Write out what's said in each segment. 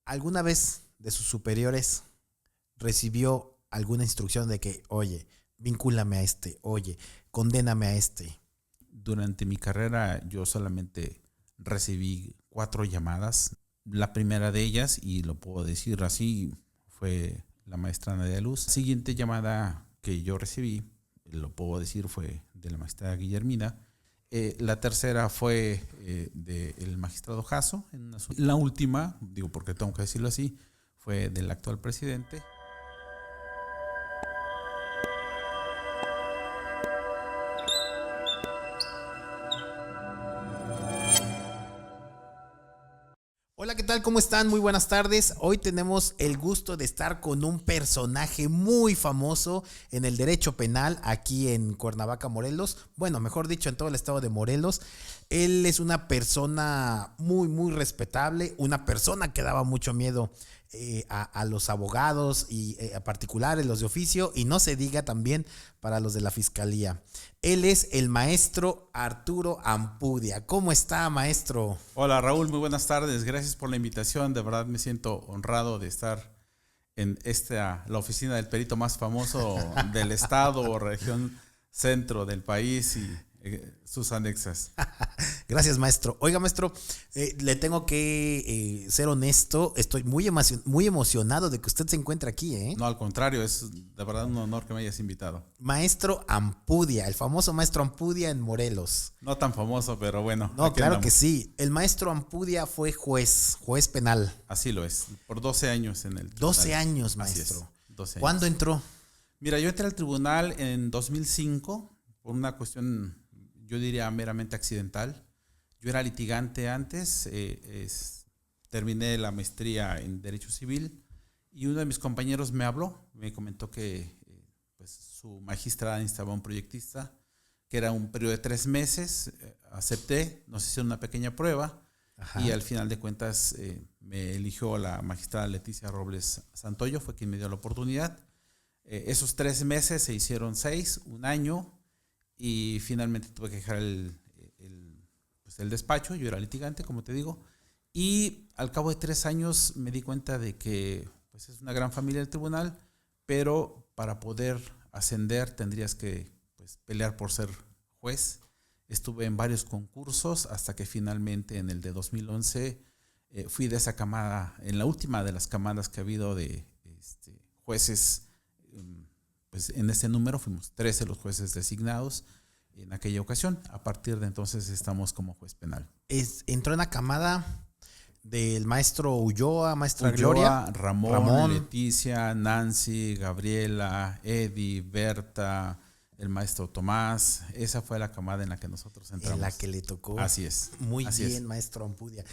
¿Alguna vez de sus superiores recibió alguna instrucción de que, oye, vincúlame a este, oye, condéname a este? Durante mi carrera yo solamente recibí 4 llamadas. La primera de ellas, y lo puedo decir así, fue la maestra Nadia Luz. La siguiente llamada que yo recibí, lo puedo decir, fue de la maestra Guillermina. La tercera fue del magistrado Jasso. La última, digo porque tengo que decirlo así, fue del actual presidente. Hola, ¿qué tal? ¿Cómo están? Muy buenas tardes. Hoy tenemos el gusto de estar con un personaje muy famoso en el derecho penal aquí en Cuernavaca, Morelos. Bueno, mejor dicho, en todo el estado de Morelos. Él es una persona muy respetable, una persona que daba mucho miedo a los abogados y a particulares, los de oficio, y no se diga también para los de la fiscalía. Él es el maestro Arturo Ampudia. ¿Cómo está, maestro? Hola Raúl, muy buenas tardes. Gracias por la invitación. De verdad me siento honrado de estar en la oficina del perito más famoso del estado o región centro del país y sus anexas. Gracias, maestro. Oiga, maestro, le tengo que ser honesto. Estoy muy emocionado de que usted se encuentre aquí, ¿eh? No, al contrario, es de verdad un honor que me hayas invitado. Maestro Ampudia, el famoso maestro Ampudia en Morelos. No tan famoso, pero bueno, No, aquí claro que andamos. sí. El maestro Ampudia fue juez penal. Así lo es, por 12 años en el 12 tribunal. años, Así es, maestro. 12 ¿Cuándo años. entró? Mira, yo entré al tribunal en 2005 por una cuestión, yo diría, meramente accidental. Yo era litigante antes, terminé la maestría en Derecho Civil y uno de mis compañeros me habló, me comentó que pues, su magistrada necesitaba un proyectista, que era un periodo de 3 meses, acepté, nos hicieron una pequeña prueba. Ajá. Y al final de cuentas me eligió la magistrada Leticia Robles Santoyo, fue quien me dio la oportunidad. Esos 3 meses se hicieron 6, un año, y finalmente tuve que dejar el despacho. Yo era litigante, como te digo, y al cabo de 3 años me di cuenta de que pues, es una gran familia el tribunal, pero para poder ascender tendrías que pues, pelear por ser juez. Estuve en varios concursos hasta que finalmente en el de 2011 fui de esa camada, en la última de las camadas que ha habido de jueces. Pues en ese número fuimos 13 los jueces designados en aquella ocasión. A partir de entonces estamos como juez penal. Entró en la camada del maestro Ulloa, maestra Ulloa, Gloria, Ramón, Leticia, Nancy, Gabriela, Eddie, Berta, el maestro Tomás. Esa fue la camada en la que nosotros entramos. En la que le tocó. Así es. Muy así bien, es. maestro Ampudia.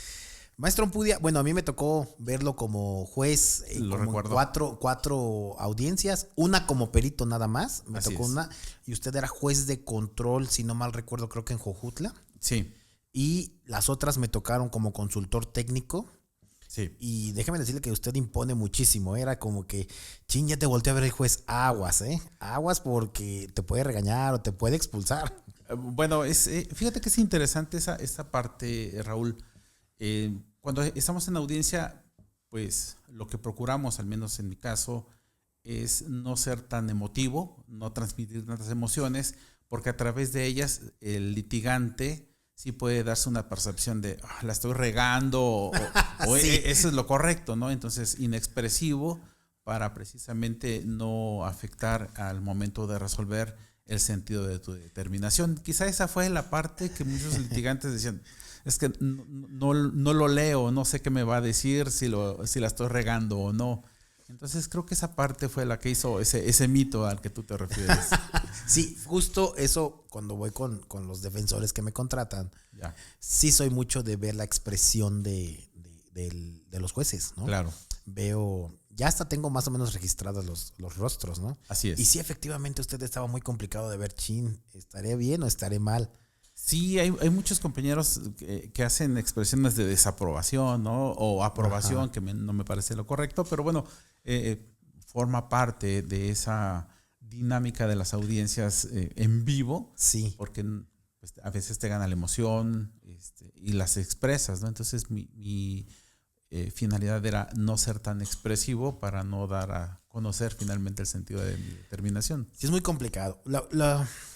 Maestro Ampudia, bueno, a mí me tocó verlo como juez, Lo como recuerdo. cuatro audiencias, una como perito nada más, me Así tocó es. una, y usted era juez de control, si no mal recuerdo, creo que en Jojutla. Sí. Y las otras me tocaron como consultor técnico. Sí. Y déjeme decirle que usted impone muchísimo. Era como que, chin, ya te volteé a ver el juez. Aguas, aguas porque te puede regañar o te puede expulsar. Bueno, fíjate que es interesante esa parte, Raúl. Cuando estamos en audiencia, pues lo que procuramos, al menos en mi caso, es no ser tan emotivo, no transmitir tantas emociones, porque a través de ellas el litigante sí puede darse una percepción de la estoy regando o Sí. eso es lo correcto, ¿no? Entonces, inexpresivo para precisamente no afectar al momento de resolver el sentido de tu determinación. Quizá esa fue la parte que muchos litigantes decían, es que no lo leo, no sé qué me va a decir, si la estoy regando o no. Entonces creo que esa parte fue la que hizo ese mito al que tú te refieres. Sí, justo eso cuando voy con los defensores que me contratan. Ya. Sí soy mucho de ver la expresión de los jueces, ¿no? Claro. Veo, ya hasta tengo más o menos registrados los rostros, ¿no? Así es. Y sí, efectivamente usted estaba muy complicado de ver, chin, ¿estaré bien o estaré mal? Sí, hay muchos compañeros que hacen expresiones de desaprobación, ¿no? O aprobación, ajá, que no me parece lo correcto, pero bueno, forma parte de esa dinámica de las audiencias en vivo, sí, porque pues, a veces te gana la emoción y las expresas, ¿no? Entonces finalidad era no ser tan expresivo para no dar a conocer finalmente el sentido de mi determinación. Sí, es muy complicado.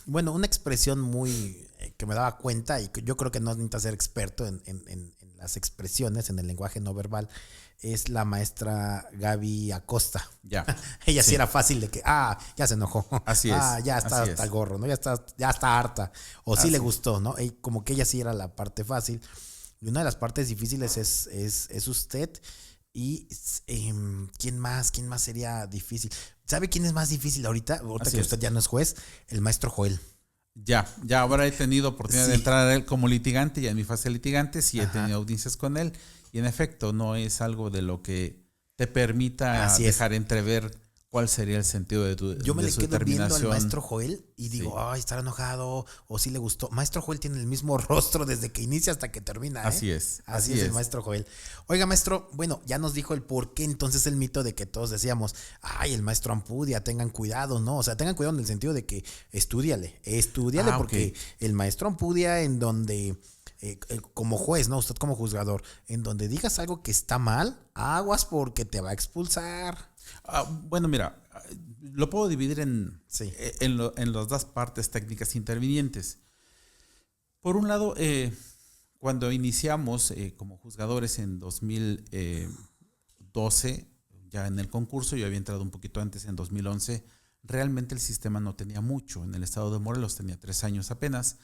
Bueno, una expresión muy que me daba cuenta, y que yo creo que no necesitas ser experto en las expresiones, en el lenguaje no verbal, es la maestra Gaby Acosta. Ya. Ella sí era fácil de que, ya se enojó. Así es. Ya está hasta el gorro, ¿no? Ya está harta. O sí Así le es. gustó, ¿no? Y como que ella sí era la parte fácil. Y una de las partes difíciles es usted. Y ¿quién más sería difícil? ¿Sabe quién es más difícil ahorita? Ahorita Así que es. usted ya no es juez, el maestro Joel. Ya ahora he tenido oportunidad Sí. de entrar a él como litigante y en mi fase de litigante sí he Ajá. tenido audiencias con él y en efecto no es algo de lo que te permita Así es. dejar entrever cuál sería el sentido de Yo me de le su quedo viendo al determinación. maestro Joel y digo, Sí. estará enojado o sí le gustó. Maestro Joel tiene el mismo rostro desde que inicia hasta que termina. Así es. Así es el maestro Joel. Oiga, maestro, bueno, ya nos dijo el por qué entonces el mito de que todos decíamos, el maestro Ampudia, tengan cuidado, ¿no? O sea, tengan cuidado en el sentido de que estúdiale porque el maestro Ampudia en donde... como juez, ¿no? Usted como juzgador, en donde digas algo que está mal, aguas porque te va a expulsar. Bueno, mira, lo puedo dividir en las dos partes técnicas intervinientes. Por un lado, cuando iniciamos como juzgadores en 2012, ya en el concurso, yo había entrado un poquito antes, en 2011, realmente el sistema no tenía mucho. En el estado de Morelos tenía 3 años apenas.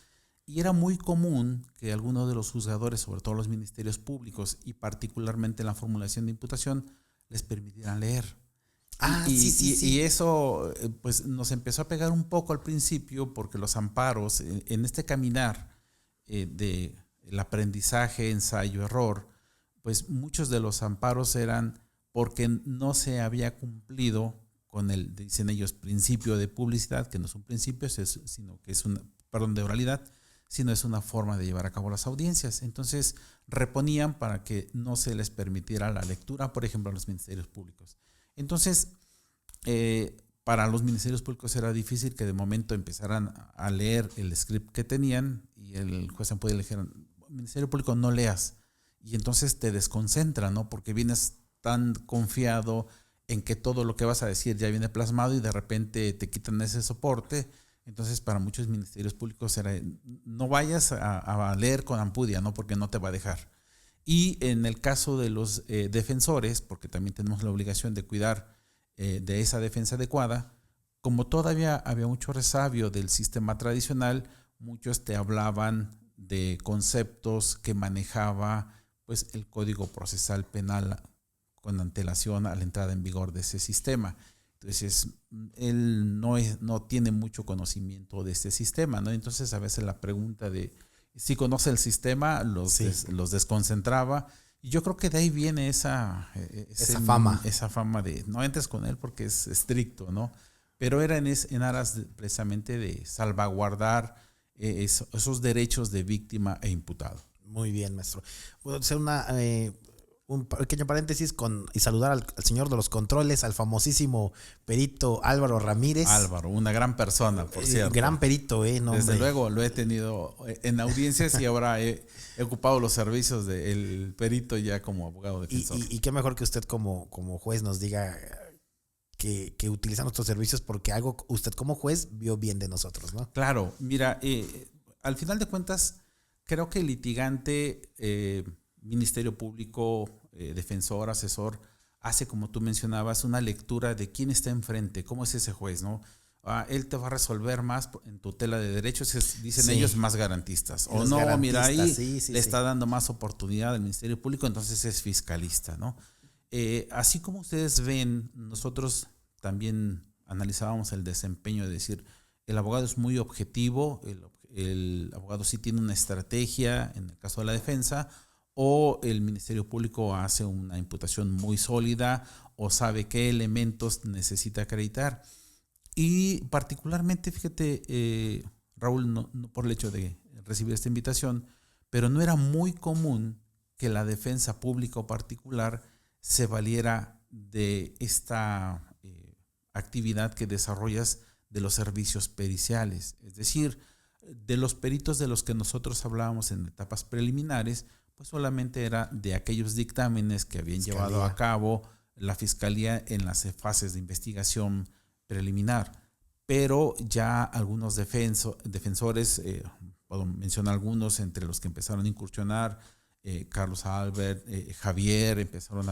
Y era muy común que algunos de los juzgadores, sobre todo los ministerios públicos y particularmente en la formulación de imputación, les permitieran leer. Sí. Y eso pues nos empezó a pegar un poco al principio porque los amparos en este caminar de el aprendizaje, ensayo, error, pues muchos de los amparos eran porque no se había cumplido con el, dicen ellos, principio de publicidad, que no es un principio, sino que es de oralidad, sino es una forma de llevar a cabo las audiencias. Entonces reponían para que no se les permitiera la lectura, por ejemplo, a los ministerios públicos. Entonces, para los ministerios públicos era difícil que de momento empezaran a leer el script que tenían y el juez Ampudia le dijera, ministerio público, no leas. Y entonces te desconcentra, ¿no? Porque vienes tan confiado en que todo lo que vas a decir ya viene plasmado y de repente te quitan ese soporte. Entonces, para muchos ministerios públicos era, no vayas a leer con Ampudia, ¿no? Porque no te va a dejar. Y en el caso de los defensores, porque también tenemos la obligación de cuidar de esa defensa adecuada, como todavía había mucho resabio del sistema tradicional, muchos te hablaban de conceptos que manejaba pues, el Código Procesal Penal con antelación a la entrada en vigor de ese sistema. Entonces, él no tiene mucho conocimiento de este sistema, ¿no? Entonces, a veces la pregunta de si conoce el sistema los desconcentraba. Y yo creo que de ahí viene esa fama. Esa fama de no entres con él porque es estricto, ¿no? Pero era en aras precisamente de salvaguardar esos derechos de víctima e imputado. Muy bien, maestro. Voy a hacer un pequeño paréntesis y saludar al señor de los controles, al famosísimo perito Álvaro Ramírez. Álvaro, una gran persona, por cierto. Gran perito, ¿no? Desde luego, lo he tenido en audiencias y ahora he ocupado los servicios del perito ya como abogado defensor. Y qué mejor que usted como juez nos diga que utiliza nuestros servicios porque algo usted como juez vio bien de nosotros, ¿no? Claro, mira, al final de cuentas, creo que el litigante, Ministerio Público, defensor, asesor, hace, como tú mencionabas, una lectura de quién está enfrente, cómo es ese juez, ¿no? Él te va a resolver más en tutela de derechos, dicen ellos, más garantistas. O no, mira, ahí le está dando más oportunidad al Ministerio Público, entonces es fiscalista, ¿no? Así como ustedes ven, nosotros también analizábamos el desempeño de decir, el abogado es muy objetivo, el abogado sí tiene una estrategia en el caso de la defensa, o el Ministerio Público hace una imputación muy sólida o sabe qué elementos necesita acreditar. Y particularmente, fíjate, Raúl, no por el hecho de recibir esta invitación, pero no era muy común que la defensa pública o particular se valiera de esta actividad que desarrollas de los servicios periciales. Es decir, de los peritos de los que nosotros hablábamos en etapas preliminares, pues solamente era de aquellos dictámenes que habían llevado a cabo la Fiscalía en las fases de investigación preliminar. Pero ya algunos defensores, puedo mencionar algunos entre los que empezaron a incursionar, Carlos Albert, Javier, empezaron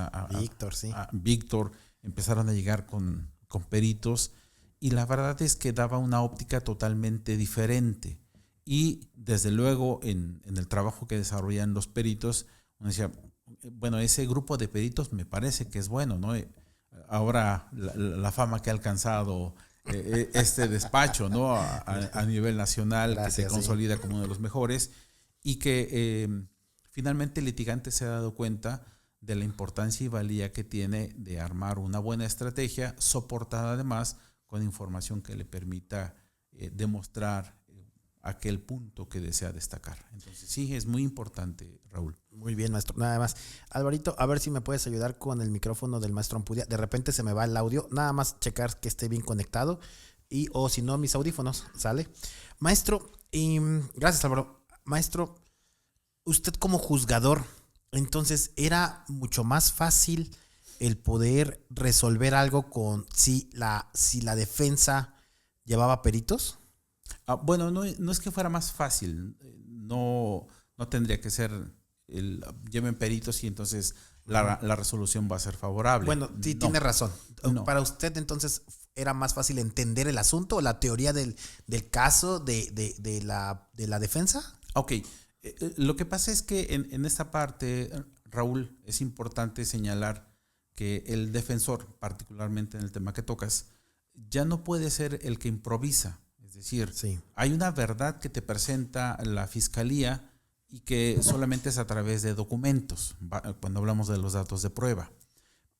Víctor, empezaron a llegar con peritos, y la verdad es que daba una óptica totalmente diferente. Y desde luego en el trabajo que desarrollan los peritos, uno decía, bueno, ese grupo de peritos me parece que es bueno, ¿no? Ahora la fama que ha alcanzado este despacho, ¿no? A nivel nacional, gracias, que se consolida como uno de los mejores, y que finalmente el litigante se ha dado cuenta de la importancia y valía que tiene de armar una buena estrategia, soportada además con información que le permita demostrar aquel punto que desea destacar. Entonces sí, es muy importante, Raúl. Muy bien, maestro. Nada más. Alvarito, a ver si me puedes ayudar con el micrófono del maestro Ampudia. De repente se me va el audio. Nada más checar que esté bien conectado. O si no, mis audífonos. ¿Sale? Maestro, gracias, Álvaro. Maestro, usted como juzgador, entonces, ¿era mucho más fácil el poder resolver algo si la defensa llevaba peritos? Bueno, no es que fuera más fácil. No tendría que ser lleven peritos y entonces la resolución va a ser favorable. Bueno, sí, tiene razón. No. Para usted, entonces, ¿era más fácil entender el asunto o la teoría del caso de la defensa? Ok. Lo que pasa es que en esta parte, Raúl, es importante señalar que el defensor, particularmente en el tema que tocas, ya no puede ser el que improvisa. Es decir, sí, hay una verdad que te presenta la Fiscalía y que solamente es a través de documentos, cuando hablamos de los datos de prueba.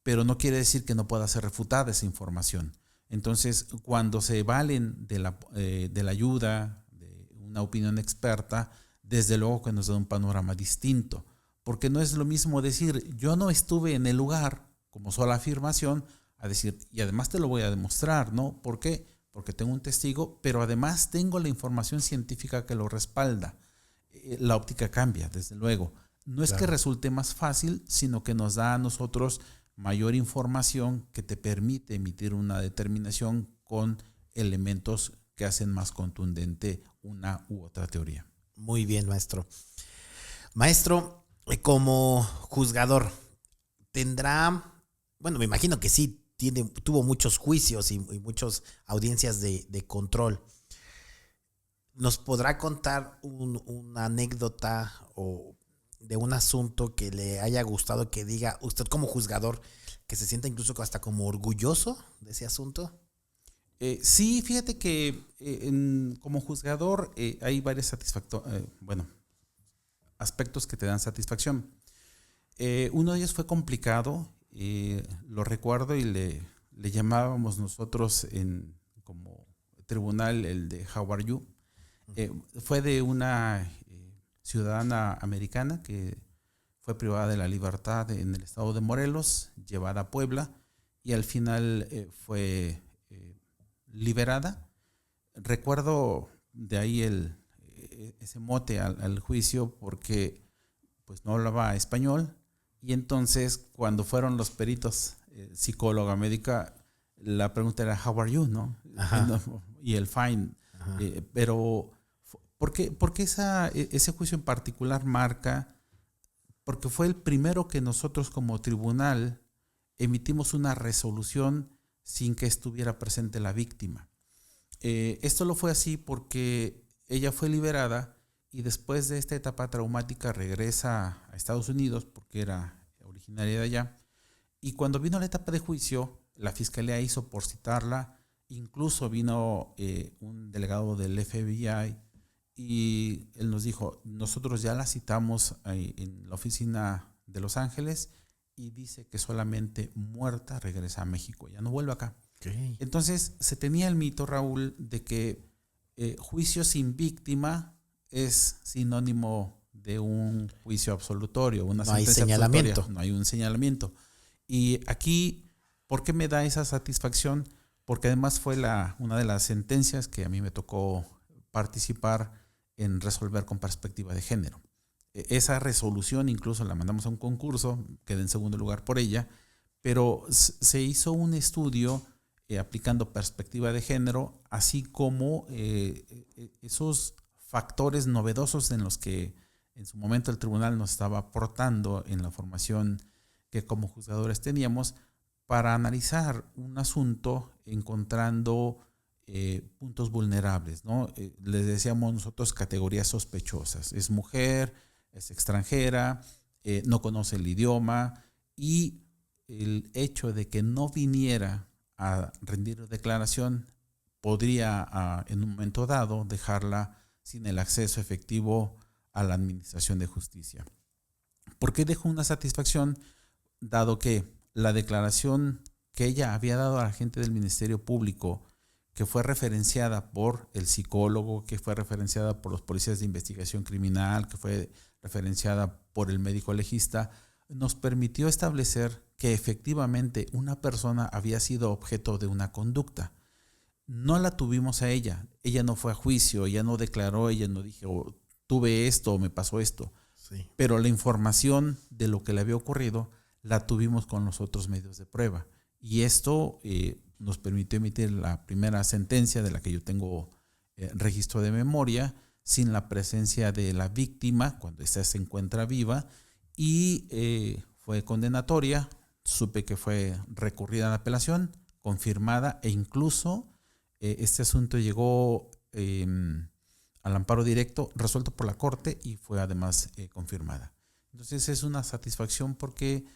Pero no quiere decir que no pueda ser refutada esa información. Entonces, cuando se valen de la ayuda, de una opinión experta, desde luego que nos da un panorama distinto. Porque no es lo mismo decir, yo no estuve en el lugar, como sola afirmación, a decir, y además te lo voy a demostrar, ¿no? ¿Por qué? Porque tengo un testigo, pero además tengo la información científica que lo respalda. La óptica cambia, desde luego. No es que resulte más fácil, sino que nos da a nosotros mayor información que te permite emitir una determinación con elementos que hacen más contundente una u otra teoría. Muy bien, maestro. Maestro, como juzgador, me imagino que sí, tuvo muchos juicios y muchas audiencias de control. ¿Nos podrá contar una anécdota o de un asunto que le haya gustado, que diga usted como juzgador, que se sienta incluso hasta como orgulloso de ese asunto? Sí, fíjate que como juzgador hay varios aspectos que te dan satisfacción. Uno de ellos fue complicado, lo recuerdo, y le llamábamos nosotros como tribunal el de How Are You. Fue de una ciudadana americana que fue privada de la libertad en el estado de Morelos, llevada a Puebla, y al final fue liberada. Recuerdo de ahí ese mote al juicio porque pues no hablaba español, y entonces cuando fueron los peritos, psicóloga médica, la pregunta era how are you, ¿no? Y el fine. Pero ¿por qué ese juicio en particular marca? Porque fue el primero que nosotros como tribunal emitimos una resolución sin que estuviera presente la víctima. Esto lo fue así porque ella fue liberada y después de esta etapa traumática regresa a Estados Unidos porque era originaria de allá. Y cuando vino la etapa de juicio, la Fiscalía hizo por citarla. Incluso vino un delegado del FBI y él nos dijo, nosotros ya la citamos en la oficina de Los Ángeles y dice que solamente muerta regresa a México, ya no vuelve acá. Okay. Entonces se tenía el mito, Raúl, de que juicio sin víctima es sinónimo de un juicio absolutorio, una sentencia absolutoria. No hay un señalamiento. Y aquí, ¿por qué me da esa satisfacción? Porque además fue una de las sentencias que a mí me tocó participar en resolver con perspectiva de género. esa resolución incluso la mandamos a un concurso, quedé en segundo lugar por ella, pero se hizo un estudio aplicando perspectiva de género, así como esos factores novedosos en los que en su momento el tribunal nos estaba aportando en la formación que como juzgadores teníamos para analizar un asunto encontrando puntos vulnerables, ¿no? Les decíamos nosotros categorías sospechosas. Es mujer, es extranjera, no conoce el idioma, y el hecho de que no viniera a rendir declaración podría en un momento dado dejarla sin el acceso efectivo a la administración de justicia. ¿Por qué dejó una satisfacción? Dado que la declaración que ella había dado a la gente del Ministerio Público, que fue referenciada por el psicólogo, que fue referenciada por los policías de investigación criminal, que fue referenciada por el médico legista, nos permitió establecer que efectivamente una persona había sido objeto de una conducta. No la tuvimos a ella no fue a juicio, ella no declaró, ella no dijo tuve esto o me pasó esto, Sí. pero la información de lo que le había ocurrido la tuvimos con los otros medios de prueba, y esto nos permitió emitir la primera sentencia de la que yo tengo registro de memoria, sin la presencia de la víctima cuando ésta se encuentra viva, y fue condenatoria. Supe que fue recurrida a la apelación, confirmada, e incluso este asunto llegó al amparo directo, resuelto por la Corte, y fue además confirmada. Entonces es una satisfacción porque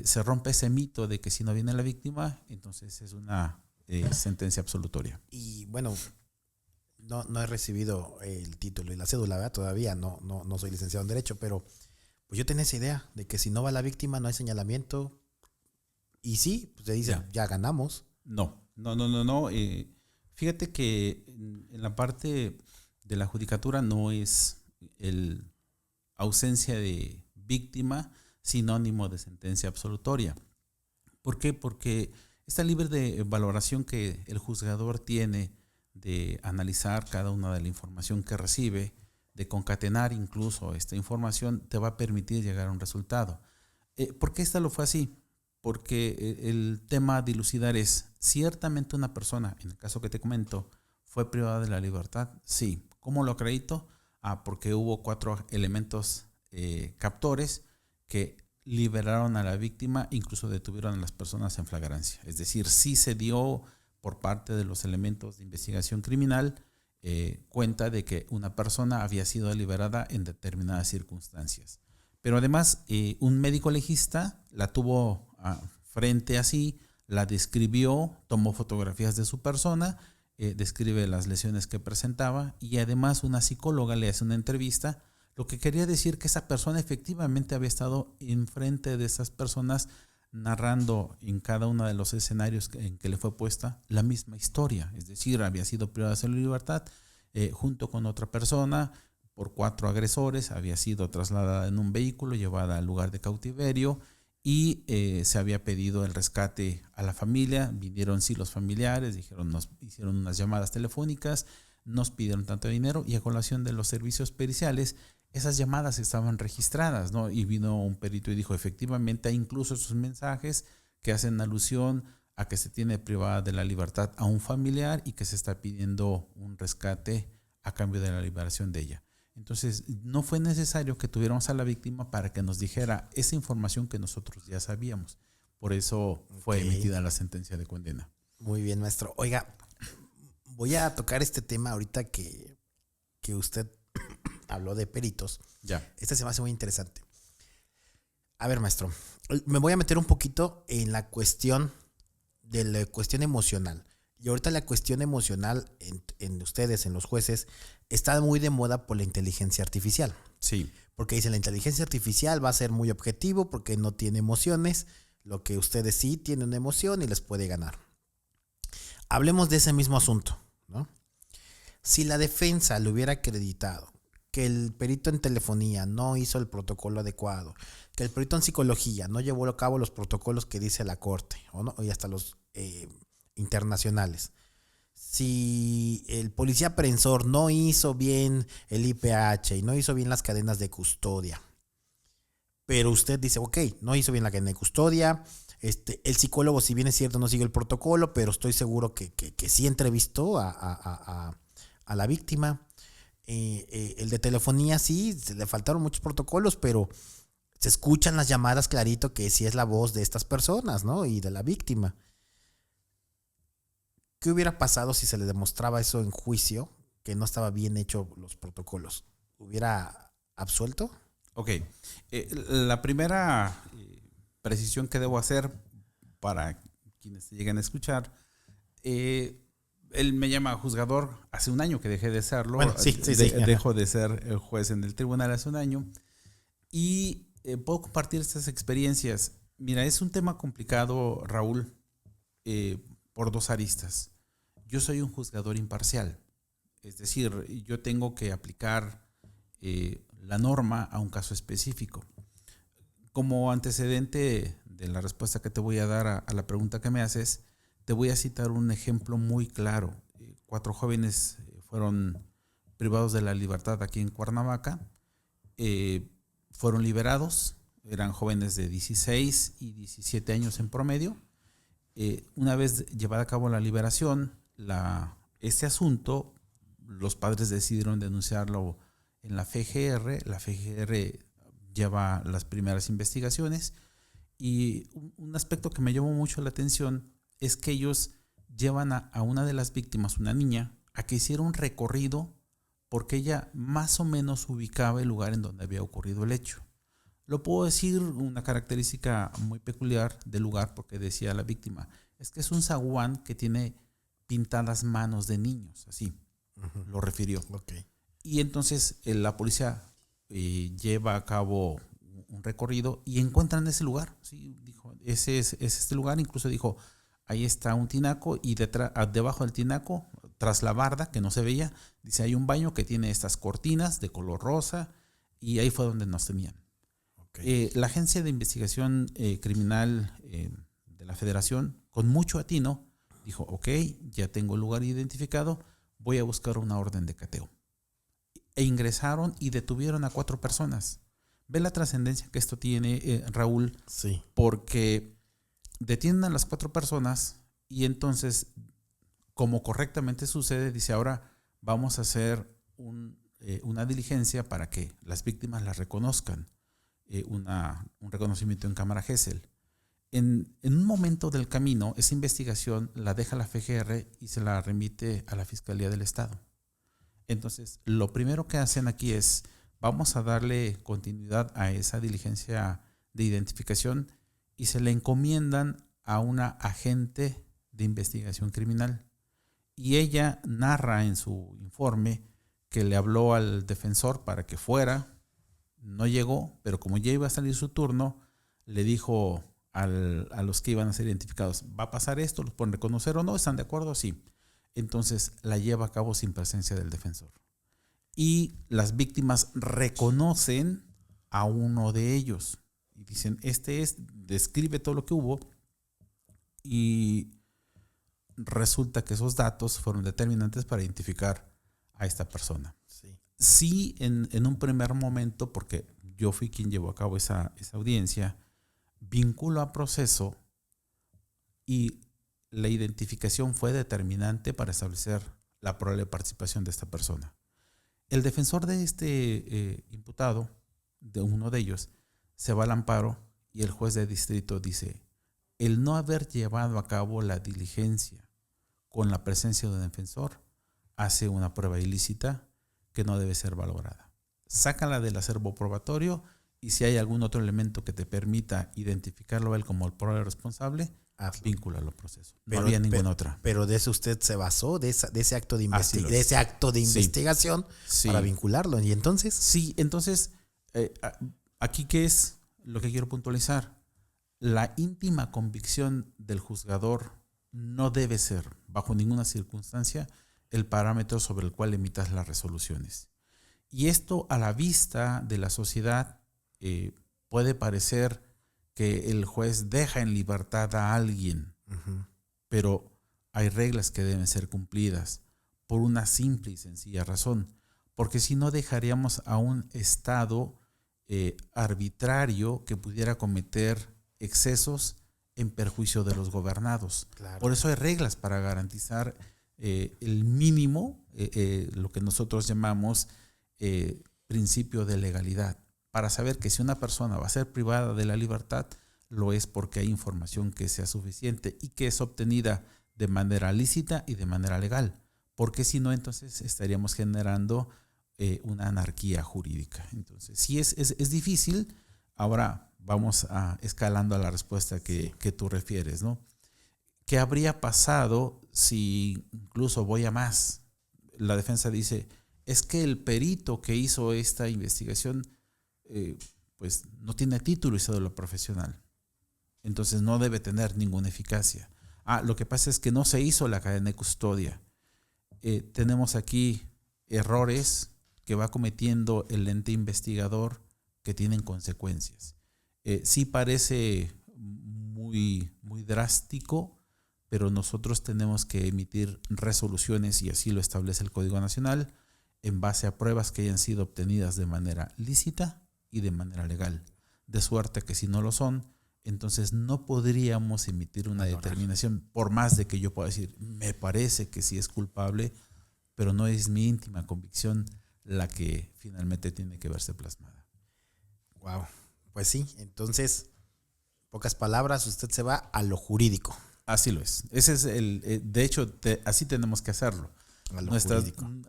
se rompe ese mito de que si no viene la víctima, entonces es una sentencia absolutoria. Y bueno, no he recibido el título y la cédula, ¿verdad? Todavía no soy licenciado en Derecho, pero pues yo tenía esa idea de que si no va la víctima no hay señalamiento. Y sí, pues te dicen, ya ganamos. No. Fíjate que en la parte de la judicatura no es el ausencia de víctima sinónimo de sentencia absolutoria. ¿Por qué? Porque esta libre de valoración que el juzgador tiene de analizar cada una de la información que recibe, de concatenar incluso esta información, te va a permitir llegar a un resultado. ¿Por qué esta lo fue así? Porque el tema a dilucidar es, ¿ciertamente una persona, en el caso que te comento, fue privada de la libertad? Sí. ¿Cómo lo acredito? Porque hubo 4 elementos captores que liberaron a la víctima, incluso detuvieron a las personas en flagrancia. Es decir, sí se dio por parte de los elementos de investigación criminal cuenta de que una persona había sido liberada en determinadas circunstancias. Pero además, un médico legista la tuvo frente a sí, la describió, tomó fotografías de su persona, describe las lesiones que presentaba, y además una psicóloga le hace una entrevista, lo que quería decir que esa persona efectivamente había estado enfrente de esas personas narrando en cada uno de los escenarios en que le fue puesta la misma historia, es decir, había sido privada de la libertad junto con otra persona por 4 agresores, había sido trasladada en un vehículo, llevada al lugar de cautiverio, y se había pedido el rescate a la familia. Vinieron sí los familiares, nos hicieron unas llamadas telefónicas, nos pidieron tanto dinero, y a colación de los servicios periciales esas llamadas estaban registradas, ¿no? Y vino un perito y dijo, efectivamente hay incluso esos mensajes que hacen alusión a que se tiene privada de la libertad a un familiar y que se está pidiendo un rescate a cambio de la liberación de ella. Entonces, no fue necesario que tuviéramos a la víctima para que nos dijera esa información que nosotros ya sabíamos. Por eso fue emitida la sentencia de condena. Muy bien, maestro. Oiga, voy a tocar este tema ahorita que usted habló de peritos. Ya. Este se me hace muy interesante. A ver, maestro, me voy a meter un poquito en la cuestión de la cuestión emocional. Y ahorita la cuestión emocional en ustedes, en los jueces, está muy de moda por la inteligencia artificial. Sí. Porque dicen la inteligencia artificial va a ser muy objetivo porque no tiene emociones, lo que ustedes sí tienen una emoción y les puede ganar. Hablemos de ese mismo asunto, ¿no? Si la defensa le hubiera acreditado que el perito en telefonía no hizo el protocolo adecuado, que el perito en psicología no llevó a cabo los protocolos que dice la corte, ¿o no? Y hasta los internacionales. si el policía aprehensior no hizo bien el IPH y no hizo bien las cadenas de custodia, pero usted dice, ok, no hizo bien la cadena de custodia, el psicólogo, si bien es cierto, no sigue el protocolo, pero estoy seguro que sí entrevistó a la víctima. El de telefonía sí, le faltaron muchos protocolos, pero se escuchan las llamadas clarito que sí es la voz de estas personas, ¿no? Y de la víctima. ¿Qué hubiera pasado si se le demostraba eso en juicio, que no estaba bien hecho los protocolos? ¿Hubiera absuelto? Ok. La primera precisión que debo hacer para quienes se lleguen a escuchar, él me llama juzgador hace un año que dejé de serlo. Bueno, sí. Dejo de ser el juez en el tribunal hace un año. Y puedo compartir estas experiencias. Mira, es un tema complicado, Raúl, por dos aristas. Yo soy un juzgador imparcial. Es decir, yo tengo que aplicar la norma a un caso específico. Como antecedente de la respuesta que te voy a dar a la pregunta que me haces, te voy a citar un ejemplo muy claro. 4 jóvenes fueron privados de la libertad aquí en Cuernavaca. Fueron liberados, eran jóvenes de 16 y 17 años en promedio. Una vez llevada a cabo la liberación, este asunto, los padres decidieron denunciarlo en la FGR. La FGR lleva las primeras investigaciones y un aspecto que me llamó mucho la atención es que ellos llevan a una de las víctimas, una niña, a que hiciera un recorrido porque ella más o menos ubicaba el lugar en donde había ocurrido el hecho. Lo puedo decir una característica muy peculiar del lugar porque decía la víctima, es que es un zaguán que tiene pintadas manos de niños, así lo refirió. Okay. Y entonces la policía lleva a cabo un recorrido y encuentran ese lugar. Sí, dijo, ese es este lugar. Incluso dijo, ahí está un tinaco y debajo del tinaco, tras la barda que no se veía, dice, hay un baño que tiene estas cortinas de color rosa y ahí fue donde nos tenían. Okay. La Agencia de Investigación Criminal de la Federación, con mucho atino, dijo, ok, ya tengo el lugar identificado, voy a buscar una orden de cateo. E ingresaron y detuvieron a 4 personas. Ve la trascendencia que esto tiene, Raúl. Sí. Porque detienen a las 4 personas y entonces, como correctamente sucede, dice, ahora vamos a hacer una diligencia para que las víctimas las reconozcan. Un reconocimiento en cámara Gesell. En un momento del camino, esa investigación la deja la FGR y se la remite a la Fiscalía del Estado. Entonces, lo primero que hacen aquí es, vamos a darle continuidad a esa diligencia de identificación y se le encomiendan a una agente de investigación criminal. Y ella narra en su informe que le habló al defensor para que fuera, no llegó, pero como ya iba a salir su turno, le dijo a los que iban a ser identificados, ¿va a pasar esto? ¿Los pueden reconocer o no? ¿Están de acuerdo? Sí. Entonces la lleva a cabo sin presencia del defensor. Y las víctimas reconocen a uno de ellos. Y dicen, describe todo lo que hubo. Y resulta que esos datos fueron determinantes para identificar a esta persona. Sí, en un primer momento, porque yo fui quien llevó a cabo esa audiencia, vinculó a proceso y la identificación fue determinante para establecer la probable participación de esta persona. El defensor de este imputado, de uno de ellos, se va al amparo y el juez de distrito dice, el no haber llevado a cabo la diligencia con la presencia de un defensor hace una prueba ilícita que no debe ser valorada. Sácala del acervo probatorio y si hay algún otro elemento que te permita identificarlo a él como el probable responsable, víncula al proceso. No había ninguna otra. Pero de eso usted se basó, de ese acto de, investigación para vincularlo. ¿Y entonces? Sí, entonces, aquí ¿qué es lo que quiero puntualizar? La íntima convicción del juzgador no debe ser, bajo ninguna circunstancia, el parámetro sobre el cual emitas las resoluciones. Y esto, a la vista de la sociedad, puede parecer que el juez deja en libertad a alguien, pero hay reglas que deben ser cumplidas por una simple y sencilla razón, porque si no dejaríamos a un Estado arbitrario que pudiera cometer excesos en perjuicio de los gobernados. Claro. Por eso hay reglas para garantizar el mínimo, lo que nosotros llamamos principio de legalidad, para saber que si una persona va a ser privada de la libertad, lo es porque hay información que sea suficiente y que es obtenida de manera lícita y de manera legal, porque si no, entonces estaríamos generando una anarquía jurídica. Entonces, sí es difícil. Ahora vamos escalando a la respuesta que tú refieres, ¿no? ¿Qué habría pasado si incluso voy a más? La defensa dice, es que el perito que hizo esta investigación pues no tiene título y cédula profesional. Entonces no debe tener ninguna eficacia. Lo que pasa es que no se hizo la cadena de custodia. Tenemos aquí errores que va cometiendo el ente investigador que tienen consecuencias. Sí parece muy drástico, pero nosotros tenemos que emitir resoluciones, y así lo establece el Código Nacional, en base a pruebas que hayan sido obtenidas de manera lícita y de manera legal. De suerte que si no lo son, entonces no podríamos emitir una determinación, por más de que yo pueda decir, me parece que sí es culpable, pero no es mi íntima convicción la que finalmente tiene que verse plasmada. Wow, pues sí, entonces, pocas palabras, usted se va a lo jurídico. Así lo es. Ese es de hecho, así tenemos que hacerlo.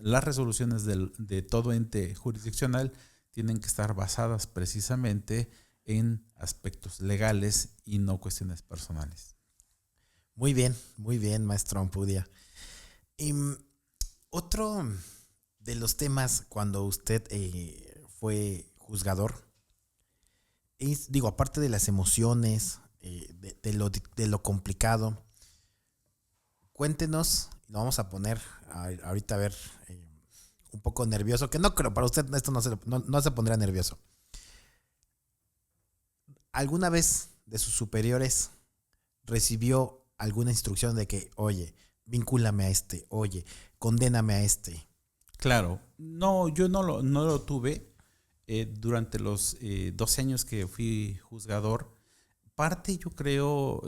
Las resoluciones de todo ente jurisdiccional tienen que estar basadas precisamente en aspectos legales y no cuestiones personales. Muy bien, maestro Ampudia. Otro de los temas cuando usted fue juzgador, aparte de las emociones, de lo complicado, cuéntenos, lo vamos a poner ahorita a ver un poco nervioso, que no creo, para usted esto no se pondrá nervioso. ¿Alguna vez de sus superiores recibió alguna instrucción de que, oye, vincúlame a este, oye, condéname a este? Claro, no, yo no lo tuve durante los 12 años que fui juzgador. Parte, yo creo,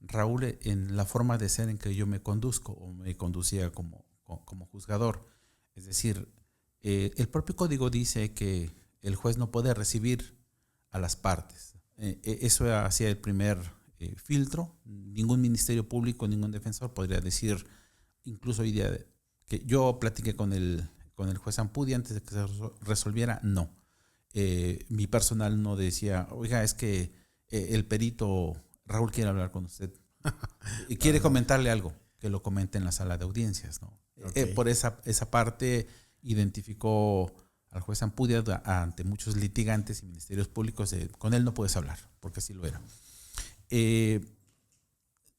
Raúl, en la forma de ser en que yo me conduzco o me conducía como juzgador. Es decir, el propio código dice que el juez no puede recibir a las partes. Eso hacía el primer filtro. Ningún ministerio público, ningún defensor podría decir, incluso hoy día, que yo platiqué con el juez Ampudia antes de que se resolviera. No. Mi personal no decía, oiga, es que el perito Raúl quiere hablar con usted y quiere comentarle algo, que lo comente en la sala de audiencias, ¿no? Okay. Por esa parte identificó al juez Ampudia ante muchos litigantes y ministerios públicos, con él no puedes hablar, porque así lo era.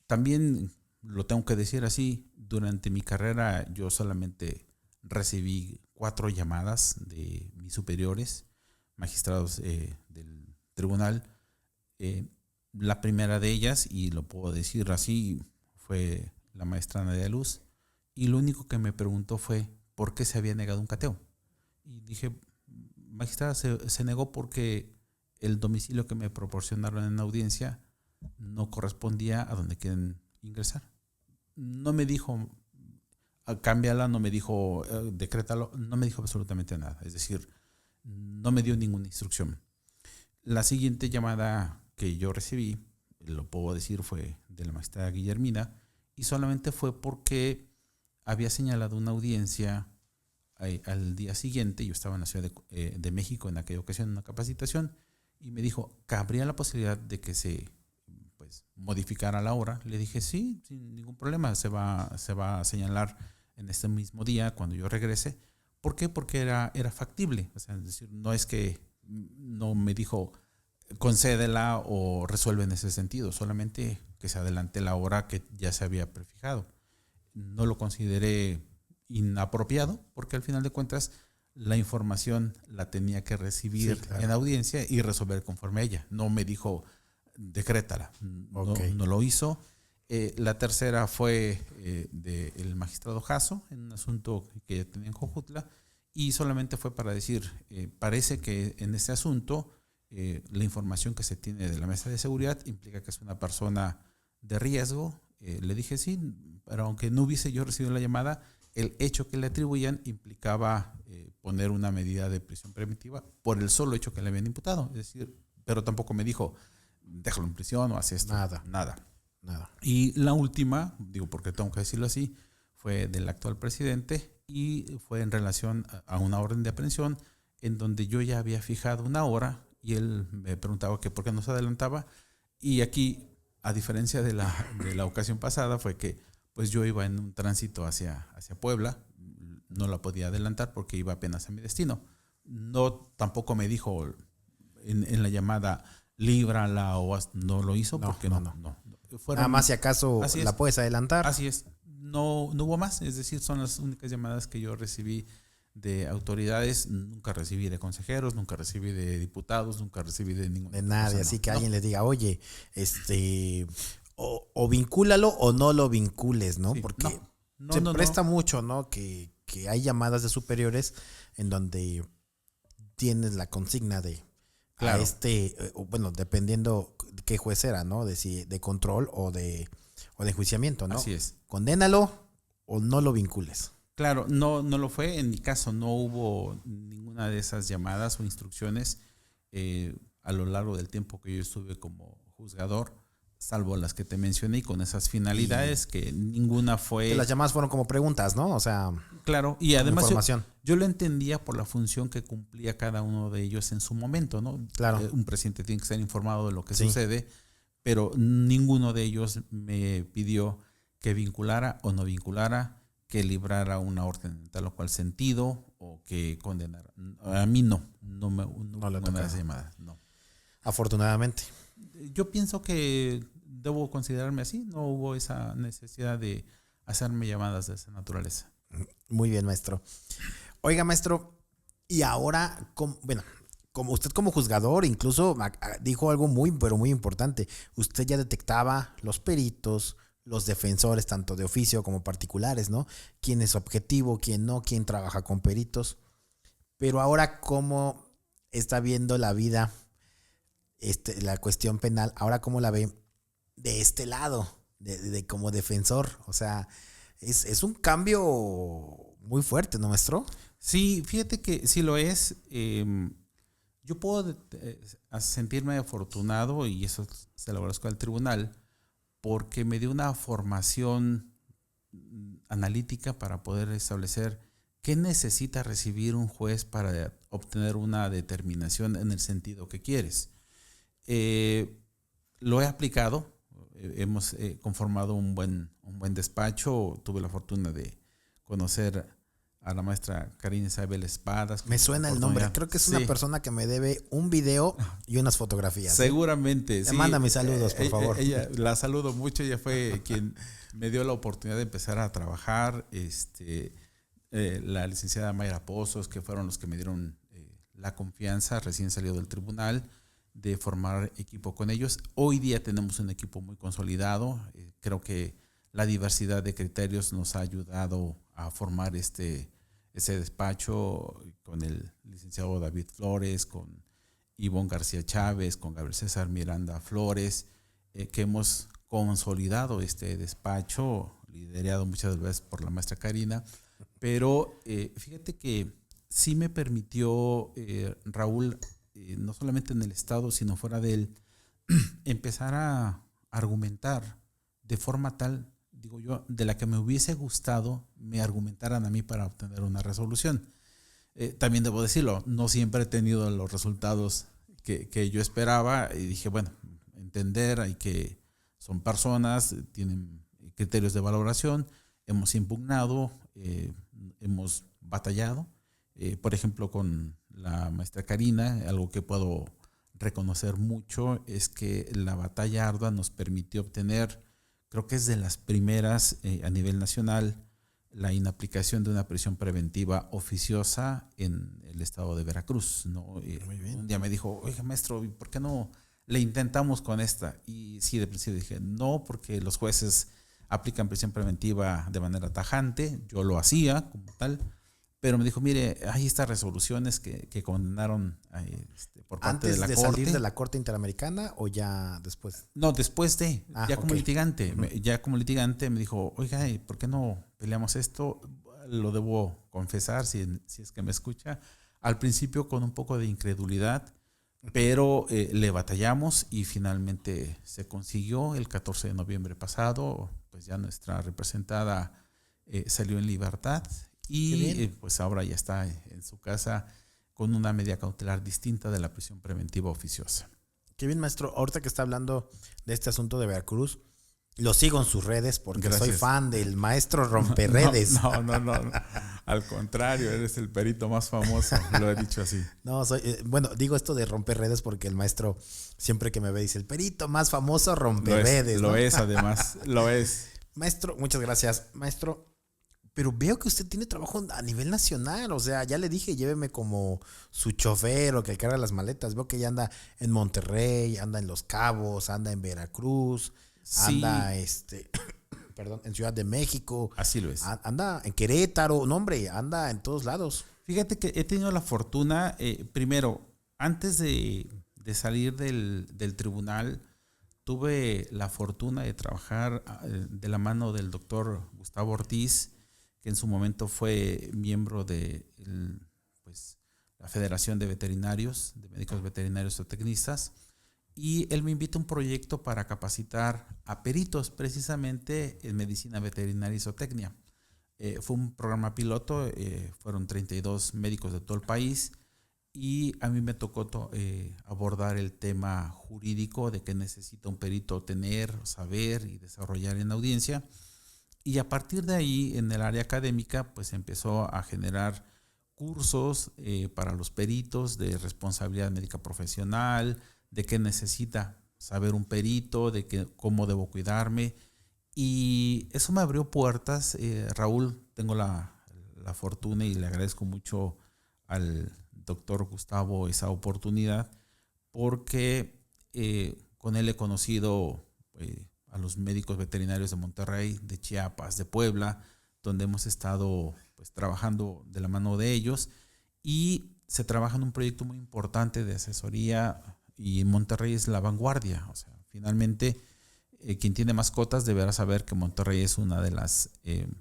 También lo tengo que decir así, durante mi carrera yo solamente recibí 4 llamadas de mis superiores, magistrados del tribunal. La primera de ellas, y lo puedo decir así, fue la maestra Nadia Luz, y lo único que me preguntó fue ¿por qué se había negado un cateo? Y dije, magistrada, se negó porque el domicilio que me proporcionaron en la audiencia no correspondía a donde quieren ingresar. No me dijo, cámbiala, no me dijo, decrétalo, no me dijo absolutamente nada. Es decir, no me dio ninguna instrucción. La siguiente llamada que yo recibí, lo puedo decir, fue de la magistrada Guillermina, y solamente fue porque había señalado una audiencia al día siguiente. Yo estaba en la Ciudad de México en aquella ocasión en una capacitación, y me dijo, ¿cabría la posibilidad de que se modificara la hora? Le dije, sí, sin ningún problema, se va a señalar en este mismo día cuando yo regrese. ¿Por qué? Porque era factible. O sea, es decir, no es que no me dijo concédela o resuelve en ese sentido, solamente que se adelante la hora que ya se había prefijado. No lo consideré inapropiado, porque al final de cuentas la información la tenía que recibir, sí, claro, en audiencia y resolver conforme a ella. No me dijo decrétala, okay. No lo hizo. La tercera fue del magistrado Jasso, en un asunto que tenía en Jojutla, y solamente fue para decir, parece que en este asunto la información que se tiene de la mesa de seguridad implica que es una persona de riesgo. Le dije sí, pero aunque no hubiese yo recibido la llamada, el hecho que le atribuían implicaba poner una medida de prisión preventiva por el solo hecho que le habían imputado. Es decir, pero tampoco me dijo, déjalo en prisión o haz esto. Nada. Y la última, digo porque tengo que decirlo así, fue del actual presidente y fue en relación a una orden de aprehensión en donde yo ya había fijado una hora y él me preguntaba que por qué no se adelantaba. Y aquí, a diferencia de la ocasión pasada, fue que pues yo iba en un tránsito hacia Puebla, no la podía adelantar porque iba apenas a mi destino. No, tampoco me dijo en la llamada, líbrala o no lo hizo porque no. Nada más si acaso la puedes adelantar. Así es. No hubo más. Es decir, son las únicas llamadas que yo recibí de autoridades. Nunca recibí de consejeros, nunca recibí de diputados, nunca recibí de ningún. De nadie. Así que alguien les diga, oye, o vincúlalo o no lo vincules, ¿no? Sí, porque se presta mucho, ¿no? Que hay llamadas de superiores en donde tienes la consigna de claro. Bueno, dependiendo qué juez era, ¿no? De control o de enjuiciamiento, ¿no? Así es. Condénalo o no lo vincules. Claro, no lo fue. En mi caso no hubo ninguna de esas llamadas o instrucciones a lo largo del tiempo que yo estuve como juzgador, salvo las que te mencioné y con esas finalidades que ninguna fue. Que las llamadas fueron como preguntas, ¿no? O sea, claro, y además yo lo entendía por la función que cumplía cada uno de ellos en su momento, ¿no? Claro. Un presidente tiene que estar informado de lo que sucede, pero ninguno de ellos me pidió que vinculara o no vinculara, que librara una orden en tal o cual sentido o que condenara. A mí no le tocó esa llamada, no. Afortunadamente. Yo pienso que debo considerarme así, no hubo esa necesidad de hacerme llamadas de esa naturaleza. Muy bien, maestro. Oiga, maestro, y ahora, como usted como juzgador, incluso dijo algo muy, pero muy importante. Usted ya detectaba los peritos, los defensores, tanto de oficio como particulares, ¿no? Quién es objetivo, quién no, quién trabaja con peritos. Pero ahora, ¿cómo está viendo la vida, la cuestión penal? Ahora, ¿cómo la ve de este lado, de como defensor? O sea, es un cambio muy fuerte, ¿no, maestro? Sí, fíjate que sí lo es. Yo puedo sentirme afortunado, y eso se lo agradezco al tribunal, porque me dio una formación analítica para poder establecer qué necesita recibir un juez para obtener una determinación en el sentido que quieres. Lo he aplicado, hemos conformado un buen despacho. Tuve la fortuna de conocer a la maestra Karina Isabel Espadas. Me suena el nombre, creo que es una persona que me debe un video y unas fotografías. Seguramente, sí. Manda mis saludos, por favor. Ella, la saludo mucho, ella fue quien me dio la oportunidad de empezar a trabajar. La licenciada Mayra Pozos, que fueron los que me dieron la confianza, recién salido del tribunal, de formar equipo con ellos. Hoy día tenemos un equipo muy consolidado. Creo que la diversidad de criterios nos ha ayudado a formar ese despacho con el licenciado David Flores, con Ivonne García Chávez, con Gabriel César Miranda Flores, que hemos consolidado este despacho, liderado muchas veces por la maestra Karina. Pero fíjate que sí me permitió, Raúl, no solamente en el Estado, sino fuera de él, empezar a argumentar de forma tal, digo yo, de la que me hubiese gustado me argumentaran a mí para obtener una resolución. También debo decirlo, no siempre he tenido los resultados que yo esperaba, y dije, bueno, entender, hay que son personas, tienen criterios de valoración, hemos impugnado, hemos batallado. Por ejemplo, con la maestra Karina, algo que puedo reconocer mucho es que la batalla ardua nos permitió obtener, creo que es de las primeras a nivel nacional, la inaplicación de una prisión preventiva oficiosa en el estado de Veracruz, ¿no? Un día me dijo, oiga, maestro, ¿por qué no le intentamos con esta. Y sí, de principio dije, no, porque los jueces aplican prisión preventiva de manera tajante. Yo lo hacía como tal. Pero me dijo, mire, hay estas resoluciones que condenaron por parte de ¿Antes la de Corte. salir de la Corte Interamericana o ya después? No, después de, ya como ok. litigante. Ya como litigante me dijo, oiga, ¿por qué no peleamos esto? Lo debo confesar, si es que me escucha. Al principio con un poco de incredulidad, pero le batallamos y finalmente se consiguió el 14 de noviembre pasado. Pues ya nuestra representada salió en libertad y pues ahora ya está en su casa con una medida cautelar distinta de la prisión preventiva oficiosa. Qué bien, maestro. Ahorita que está hablando de este asunto de Veracruz, lo sigo en sus redes porque Gracias. soy fan del maestro Romperredes. No. Al contrario, eres el perito más famoso, lo he dicho así. No, bueno, digo esto de Romperredes porque el maestro siempre que me ve dice, el perito más famoso Romperredes. Lo es, además, lo es. Maestro, muchas gracias. Maestro, pero veo que usted tiene trabajo a nivel nacional. O sea, ya le dije, lléveme como su chofer o que carga las maletas. Veo que ya anda en Monterrey, anda en Los Cabos, anda en Veracruz, Sí. anda perdón, en Ciudad de México. Así lo es. Anda en Querétaro. No, hombre, anda en todos lados. Fíjate que he tenido la fortuna, primero, antes de salir del tribunal, tuve la fortuna de trabajar de la mano del doctor Gustavo Ortiz, que en su momento fue miembro de la Federación de Veterinarios, de Médicos Veterinarios Zootecnistas, y él me invita a un proyecto para capacitar a peritos precisamente en medicina veterinaria y zootecnia. Fue un programa piloto, fueron 32 médicos de todo el país y a mí me tocó abordar el tema jurídico de que necesita un perito tener, saber y desarrollar en audiencia. Y a partir de ahí, en el área académica, pues empezó a generar cursos para los peritos de responsabilidad médica profesional, de qué necesita saber un perito, de cómo debo cuidarme. Y eso me abrió puertas. Raúl, tengo la fortuna y le agradezco mucho al doctor Gustavo esa oportunidad, porque con él he conocido a los médicos veterinarios de Monterrey, de Chiapas, de Puebla, donde hemos estado pues trabajando de la mano de ellos, y se trabaja en un proyecto muy importante de asesoría, y Monterrey es la vanguardia. O sea, finalmente quien tiene mascotas deberá saber que Monterrey es una de las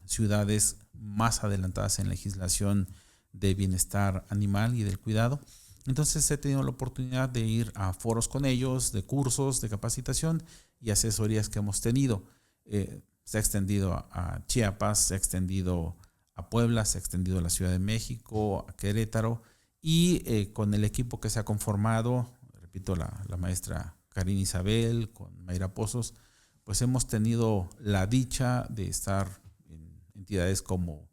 ciudades más adelantadas en legislación de bienestar animal y del cuidado. Entonces he tenido la oportunidad de ir a foros con ellos, de cursos, de capacitación y asesorías que hemos tenido. Se ha extendido a Chiapas, se ha extendido a Puebla, se ha extendido a la Ciudad de México, a Querétaro, y con el equipo que se ha conformado, repito, la maestra Karina Isabel, con Mayra Pozos, pues hemos tenido la dicha de estar en entidades como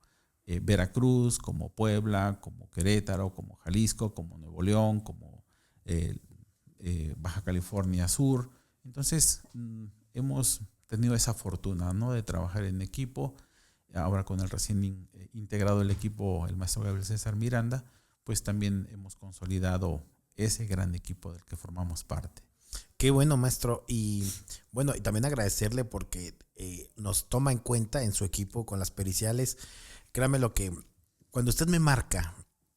Veracruz, como Puebla, como Querétaro, como Jalisco, como Nuevo León, como Baja California Sur. Entonces hemos tenido esa fortuna, ¿no?, de trabajar en equipo. Ahora con el recién integrado el equipo, el maestro Gabriel César Miranda, pues también hemos consolidado ese gran equipo del que formamos parte. Qué bueno, maestro. Y bueno, y también agradecerle porque nos toma en cuenta en su equipo con las periciales. Créame lo que cuando usted me marca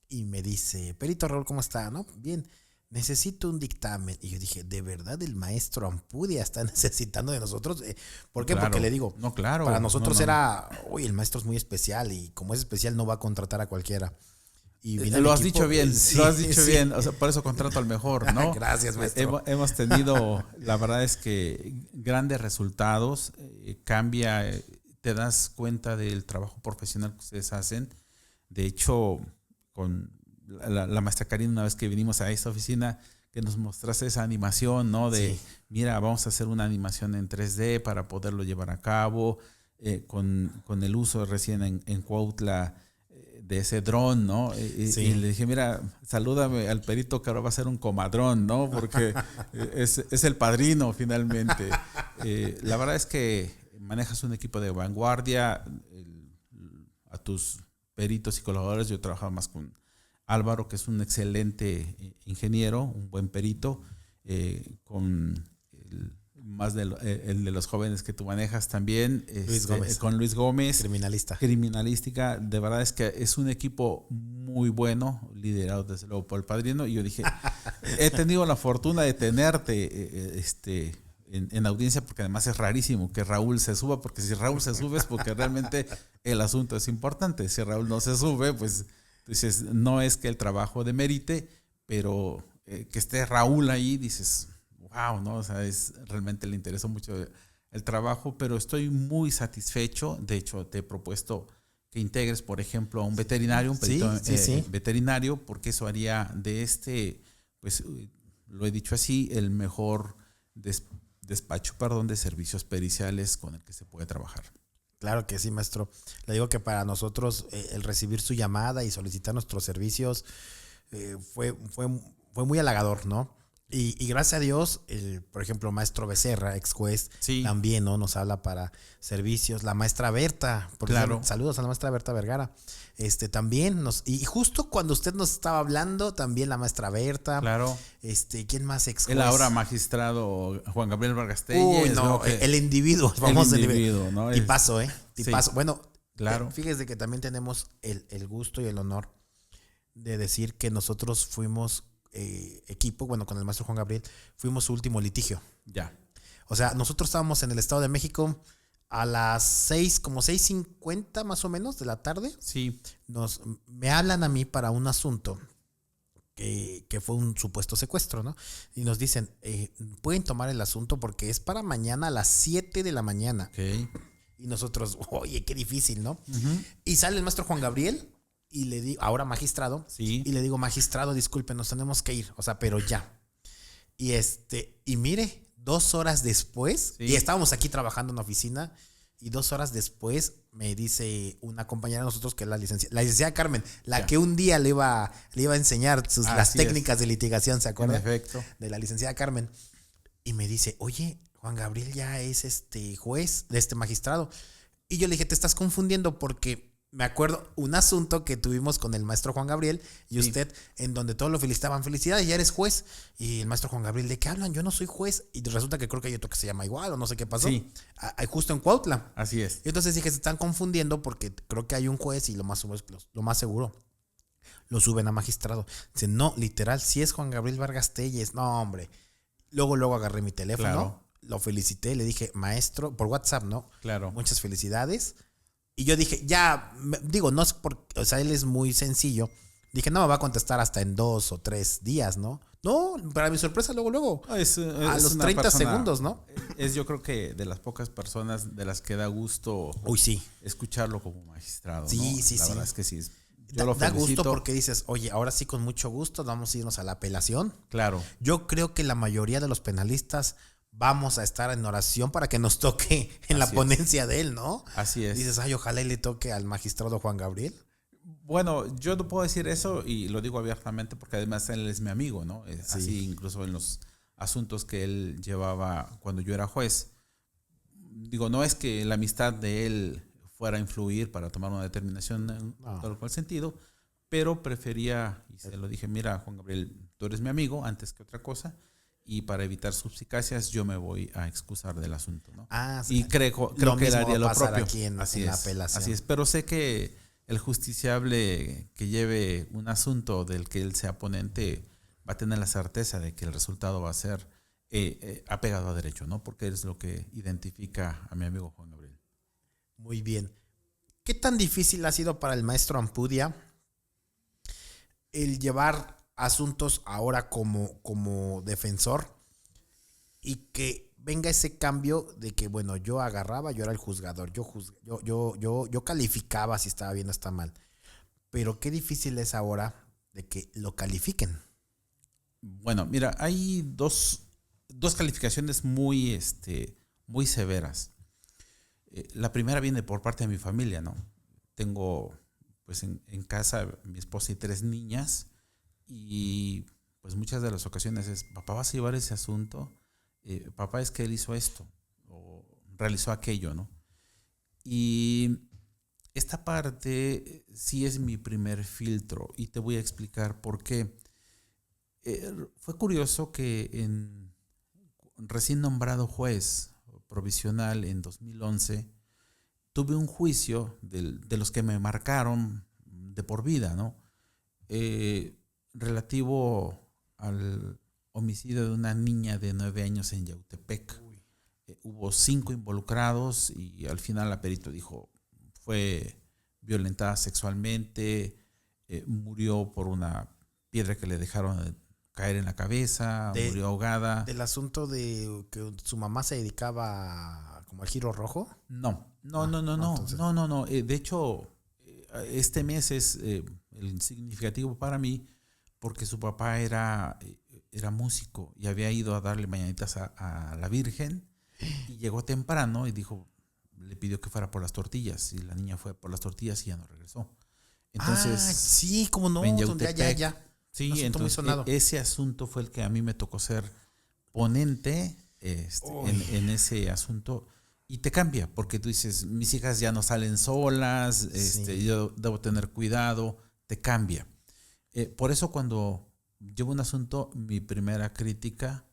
y me dice, perito Raúl, ¿cómo está? ¿No? Bien, necesito un dictamen. Y yo dije, ¿de verdad el maestro Ampudia está necesitando de nosotros? ¿Por qué? Claro, porque le digo, no, claro, para nosotros no. era, uy, el maestro es muy especial y como es especial no va a contratar a cualquiera. Y lo has dicho bien, sí, lo has dicho sí. bien. O sea, por eso contrato al mejor, ¿no? Gracias, maestro. Hemos tenido, la verdad es que grandes resultados. Cambia, te das cuenta del trabajo profesional que ustedes hacen. De hecho, con la maestra Karina, una vez que vinimos a esta oficina, que nos mostraste esa animación, ¿no? De, sí, mira, vamos a hacer una animación en 3D para poderlo llevar a cabo, con el uso recién en Cuautla de ese dron, ¿no? Sí. Y le dije, mira, salúdame al perito que ahora va a ser un comadrón, ¿no? Porque es el padrino finalmente. La verdad es que manejas un equipo de vanguardia. A tus peritos y colaboradores, yo trabajaba más con Álvaro, que es un excelente ingeniero, un buen perito. con el de los jóvenes que tú manejas también, Luis Gómez. con Luis Gómez. Criminalista. Criminalística, de verdad es que es un equipo muy bueno, liderado desde luego por el padrino. Y yo dije, he tenido la fortuna de tenerte en audiencia, porque además es rarísimo que Raúl se suba, porque si Raúl se sube es porque realmente el asunto es importante. Si Raúl no se sube, pues dices, no es que el trabajo demerite, pero que esté Raúl ahí, dices, wow, ¿no? O sea, realmente le interesó mucho el trabajo, pero estoy muy satisfecho. De hecho, te he propuesto que integres, por ejemplo, a un veterinario, un perito veterinario, porque eso haría de pues lo he dicho así, el mejor despacho de servicios periciales con el que se puede trabajar. Claro que sí, maestro. Le digo que para nosotros el recibir su llamada y solicitar nuestros servicios fue muy halagador, ¿no? Y gracias a Dios, por ejemplo, maestro Becerra, ex juez, también, ¿no? Nos habla para servicios. La maestra Berta, claro. Saludos a la maestra Berta Vergara. También y justo cuando usted nos estaba hablando, también la maestra Berta. Claro. ¿Quién más ex juez? El ahora magistrado Juan Gabriel Vargas Telles. Uy, no, el individuo. Vamos el individuo, ¿no? Tipazo, Tipazo. Sí. Bueno, claro. Fíjese que también tenemos el gusto y el honor de decir que nosotros fuimos equipo, bueno, con el maestro Juan Gabriel, fuimos su último litigio. Ya. O sea, nosotros estábamos en el Estado de México a las 6:50 más o menos de la tarde. Sí. Me hablan a mí para un asunto que fue un supuesto secuestro, ¿no? Y nos dicen, pueden tomar el asunto porque es para mañana a las 7 de la mañana. Okay. Y nosotros, oye, qué difícil, ¿no? Uh-huh. Y sale el maestro Juan Gabriel y le digo, ahora magistrado, sí. Y le digo, magistrado, disculpe, nos tenemos que ir, o sea, pero ya. Y mire, 2 horas después, y estábamos aquí trabajando en la oficina, y 2 horas después me dice una compañera de nosotros que es la licenciada Carmen, que un día le iba a enseñar las técnicas de litigación, ¿se acuerda? En efecto. De la licenciada Carmen. Y me dice, oye, Juan Gabriel ya es juez, magistrado. Y yo le dije, te estás confundiendo porque me acuerdo un asunto que tuvimos con el maestro Juan Gabriel y usted, en donde todos lo felicitaban, felicidades, ya eres juez. Y el maestro Juan Gabriel, ¿de qué hablan? Yo no soy juez. Y resulta que creo que hay otro que se llama igual o no sé qué pasó. Sí. Justo en Cuautla. Así es. Y entonces dije, se están confundiendo porque creo que hay un juez y lo más seguro lo suben a magistrado. Dice, no, literal, si es Juan Gabriel Vargas Telles. No, hombre. Luego agarré mi teléfono, claro. Lo felicité, le dije, maestro, por WhatsApp, ¿no? Claro. Muchas felicidades. Y yo dije, no es porque, o sea, él es muy sencillo. Dije, no me va a contestar hasta en 2 o 3 días, ¿no? No, para mi sorpresa, luego. A los 30 segundos, ¿no? Yo creo que de las pocas personas de las que da gusto escucharlo como magistrado. Sí, ¿no? sí, La sí. verdad es que sí. Da gusto porque dices, oye, ahora sí con mucho gusto vamos a irnos a la apelación. Claro. Yo creo que la mayoría de los penalistas vamos a estar en oración para que nos toque en la ponencia de él, ¿no? Así es. Dices, ojalá y le toque al magistrado Juan Gabriel. Bueno, yo no puedo decir eso y lo digo abiertamente porque además él es mi amigo, ¿no? Así incluso en los asuntos que él llevaba cuando yo era juez. Digo, no es que la amistad de él fuera a influir para tomar una determinación en todo cual sentido, pero prefería, y se lo dije, mira, Juan Gabriel, tú eres mi amigo antes que otra cosa, y para evitar suspicacias yo me voy a excusar del asunto, ¿no? Y creo que daría lo propio. Aquí en la apelación. Así es, pero sé que el justiciable que lleve un asunto del que él sea ponente va a tener la certeza de que el resultado va a ser apegado a derecho, ¿no? Porque es lo que identifica a mi amigo Juan Gabriel. Muy bien. ¿Qué tan difícil ha sido para el maestro Ampudia el llevar asuntos ahora como defensor y que venga ese cambio de que, bueno, yo era el juzgador, yo calificaba si estaba bien o está mal, pero qué difícil es ahora de que lo califiquen? Bueno, mira, hay dos calificaciones muy severas. La primera viene por parte de mi familia, ¿no? Tengo pues en casa mi esposa y 3 niñas y pues muchas de las ocasiones es, papá, ¿vas a llevar ese asunto? Papá, es que él hizo esto o realizó aquello, ¿no? Y esta parte sí es mi primer filtro y te voy a explicar por qué. Fue curioso que recién nombrado juez provisional en 2011, tuve un juicio de los que me marcaron de por vida, ¿no? Relativo al homicidio de una niña de 9 años en Yautepec. Hubo 5 involucrados y al final la perito dijo, fue violentada sexualmente, murió por una piedra que le dejaron caer en la cabeza, murió ahogada. ¿Del asunto de que su mamá se dedicaba como al Giro Rojo? No. Entonces... No. De hecho, este mes es el significativo para mí porque su papá era músico y había ido a darle mañanitas a la Virgen y llegó temprano y dijo, le pidió que fuera por las tortillas y la niña fue por las tortillas y ya no regresó. Entonces, sí, como no, donde ya. Sí, entonces ese asunto fue el que a mí me tocó ser ponente en ese asunto y te cambia, porque tú dices, mis hijas ya no salen solas, yo debo tener cuidado, te cambia. Por eso cuando llevo un asunto, mi primera crítica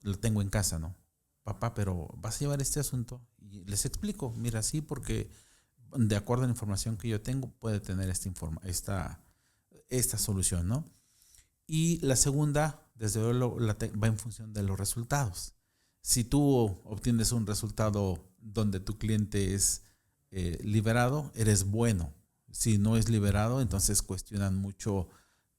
la tengo en casa, ¿no? Papá, pero ¿vas a llevar este asunto? Y les explico, mira, sí, porque de acuerdo a la información que yo tengo, puede tener esta solución, ¿no? Y la segunda, desde luego, va en función de los resultados. Si tú obtienes un resultado donde tu cliente es liberado, eres bueno. Si no es liberado, entonces cuestionan mucho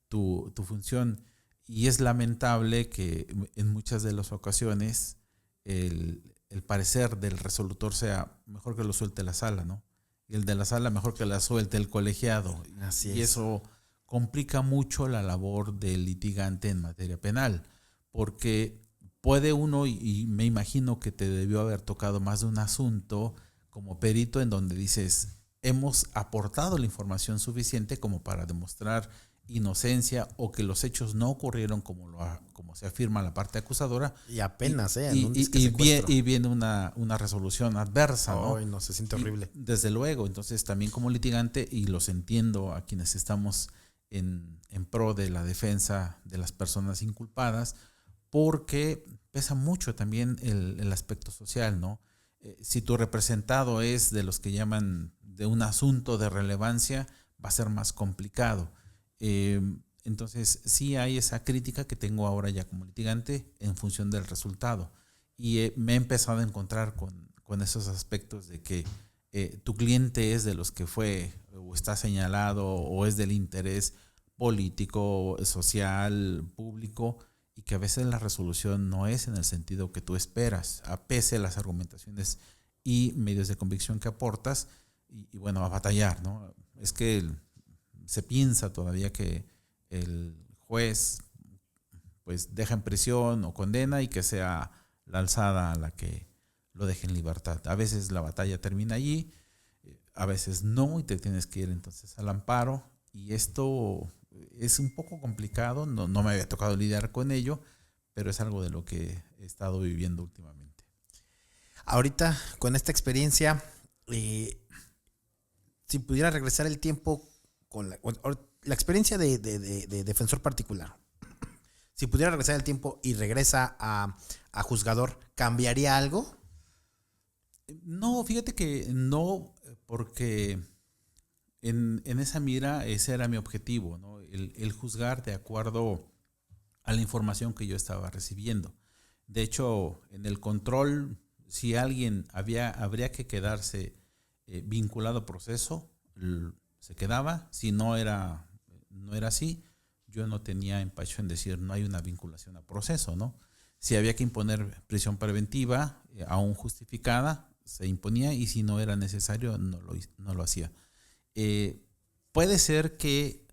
tu función. Y es lamentable que en muchas de las ocasiones el parecer del resolutor sea mejor que lo suelte la sala, ¿no? Y el de la sala mejor que la suelte el colegiado. Así y es. Eso complica mucho la labor del litigante en materia penal, porque puede uno, y me imagino que te debió haber tocado más de un asunto como perito en donde dices, hemos aportado la información suficiente como para demostrar inocencia o que los hechos no ocurrieron como se afirma la parte acusadora. Y apenas, y viene una resolución adversa, ¿no? Ay, no, se siente horrible. Desde luego, entonces también como litigante, y los entiendo a quienes estamos en pro de la defensa de las personas inculpadas, porque pesa mucho también el aspecto social, ¿no? Si tu representado es de los que llaman de un asunto de relevancia, va a ser más complicado. Entonces sí hay esa crítica que tengo ahora ya como litigante en función del resultado. Y me he empezado a encontrar con esos aspectos de que tu cliente es de los que fue o está señalado o es del interés político, social, público, y que a veces la resolución no es en el sentido que tú esperas, a pesar de las argumentaciones y medios de convicción que aportas, y bueno, a batallar, ¿no? Es que se piensa todavía que el juez pues deja en prisión o condena y que sea la alzada a la que lo deje en libertad. A veces la batalla termina allí, a veces no, y te tienes que ir entonces al amparo, y esto es un poco complicado, no me había tocado lidiar con ello, pero es algo de lo que he estado viviendo últimamente. Ahorita, con esta experiencia, si pudiera regresar el tiempo con la experiencia de defensor particular, si pudiera regresar el tiempo y regresa a juzgador, ¿cambiaría algo? No, fíjate que no, porque en esa mira ese era mi objetivo, ¿no? El juzgar de acuerdo a la información que yo estaba recibiendo. De hecho, en el control, si alguien habría que quedarse vinculado a proceso, se quedaba. Si no era así, yo no tenía empacho en decir no hay una vinculación a proceso, ¿no? Si había que imponer prisión preventiva, aún justificada, se imponía, y si no era necesario, no lo hacía. Puede ser que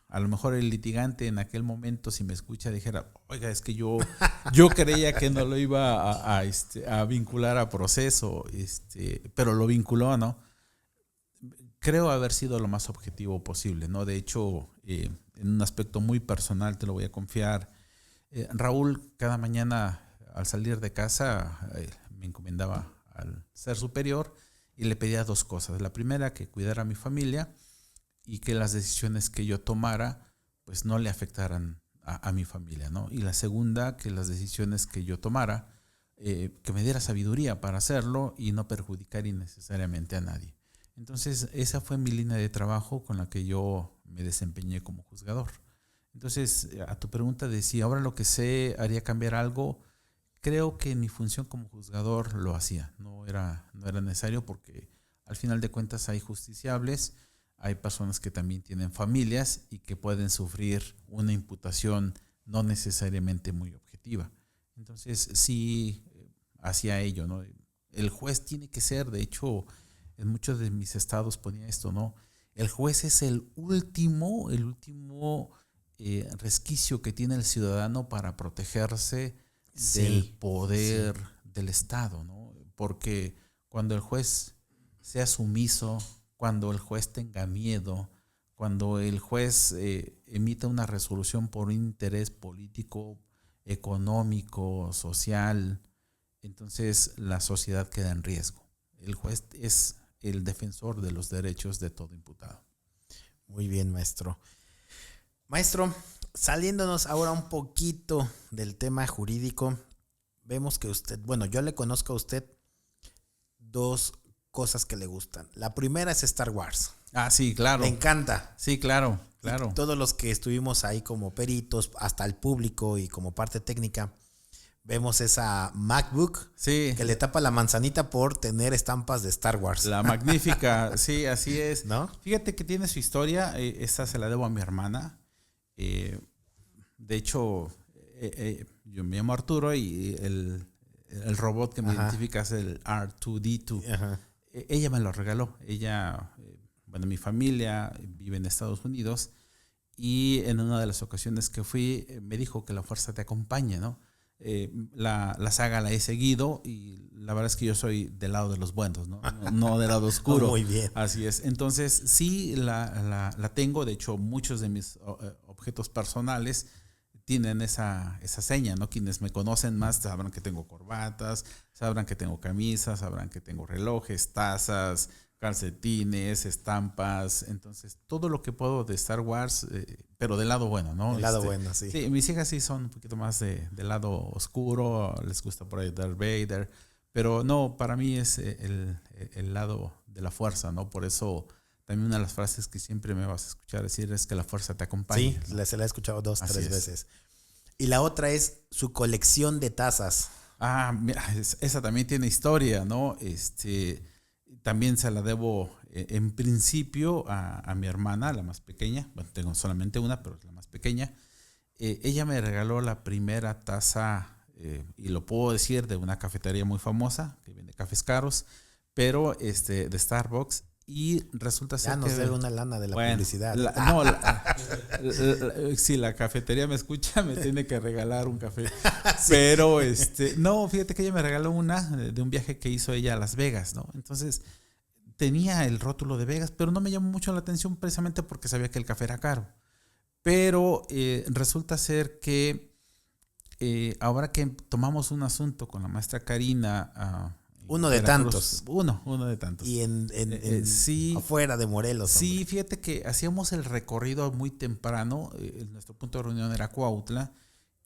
a lo mejor el litigante en aquel momento, si me escucha, dijera, oiga, es que yo creía que no lo iba a vincular a proceso, pero lo vinculó, ¿no? Creo haber sido lo más objetivo posible, ¿no? De hecho, en un aspecto muy personal, te lo voy a confiar, Raúl cada mañana al salir de casa me encomendaba al ser superior y le pedía 2 cosas. La primera, que cuidara a mi familia y que las decisiones que yo tomara pues no le afectaran a mi familia, ¿no? Y la segunda, que las decisiones que yo tomara, que me diera sabiduría para hacerlo y no perjudicar innecesariamente a nadie. Entonces, esa fue mi línea de trabajo con la que yo me desempeñé como juzgador. Entonces, a tu pregunta de si ahora lo que sé haría cambiar algo, creo que mi función como juzgador lo hacía. No era necesario porque al final de cuentas hay justiciables, hay personas que también tienen familias y que pueden sufrir una imputación no necesariamente muy objetiva. Entonces, sí, hacía ello, ¿no? El juez tiene que ser, de hecho, en muchos de mis estados ponía esto, ¿no? El juez es el último resquicio que tiene el ciudadano para protegerse del poder del Estado, ¿no? Porque cuando el juez sea sumiso, cuando el juez tenga miedo, cuando el juez emita una resolución por un interés político, económico, social, entonces la sociedad queda en riesgo. El juez es el defensor de los derechos de todo imputado. Muy bien, maestro. Maestro, saliéndonos ahora un poquito del tema jurídico, vemos que usted, bueno, yo le conozco a usted dos cosas que le gustan. La primera es Star Wars. Ah, sí, claro. Le encanta. Sí, claro. Y todos los que estuvimos ahí como peritos, hasta el público y como parte técnica, vemos esa MacBook que le tapa la manzanita por tener estampas de Star Wars. La magnífica, sí, así es. ¿No? Fíjate que tiene su historia, esta se la debo a mi hermana. De hecho, yo me llamo Arturo y el robot que me identifica es el R2D2. Ajá. Ella me lo regaló. Ella, bueno, mi familia vive en Estados Unidos y en una de las ocasiones que fui me dijo que la fuerza te acompañe, ¿no? La saga la he seguido y la verdad es que yo soy del lado de los buenos, no del lado oscuro. Muy bien. Así es. Entonces sí la tengo. De hecho, muchos de mis objetos personales tienen esa seña, ¿no? Quienes me conocen más sabrán que tengo corbatas, sabrán que tengo camisas, sabrán que tengo relojes, tazas, calcetines, estampas. Entonces, todo lo que puedo de Star Wars, pero del lado bueno, ¿no? Del lado bueno, sí. Sí, mis hijas sí son un poquito más del lado oscuro, les gusta por ahí Darth Vader, pero no, para mí es el lado de la fuerza, ¿no? Por eso también una de las frases que siempre me vas a escuchar decir es que la fuerza te acompaña. Sí, ¿no? Se la he escuchado 2-3 veces. Y la otra es su colección de tazas. Ah, mira, esa también tiene historia, ¿no? También se la debo en principio a mi hermana, la más pequeña. Bueno, tengo solamente una, pero es la más pequeña. Ella me regaló la primera taza, y lo puedo decir, de una cafetería muy famosa, que vende cafés caros, pero de Starbucks. Y resulta ser ya nos debe una lana de la publicidad. Si la cafetería me escucha, me tiene que regalar un café. Sí. Pero no, fíjate que ella me regaló una de un viaje que hizo ella a Las Vegas, ¿no? Entonces tenía el rótulo de Vegas, pero no me llamó mucho la atención precisamente porque sabía que el café era caro. Pero resulta ser que ahora que tomamos un asunto con la maestra Karina, uno de tantos. Uno de tantos. Y sí, afuera de Morelos. Sí, hombre. Fíjate que hacíamos el recorrido muy temprano. Nuestro punto de reunión era Cuautla.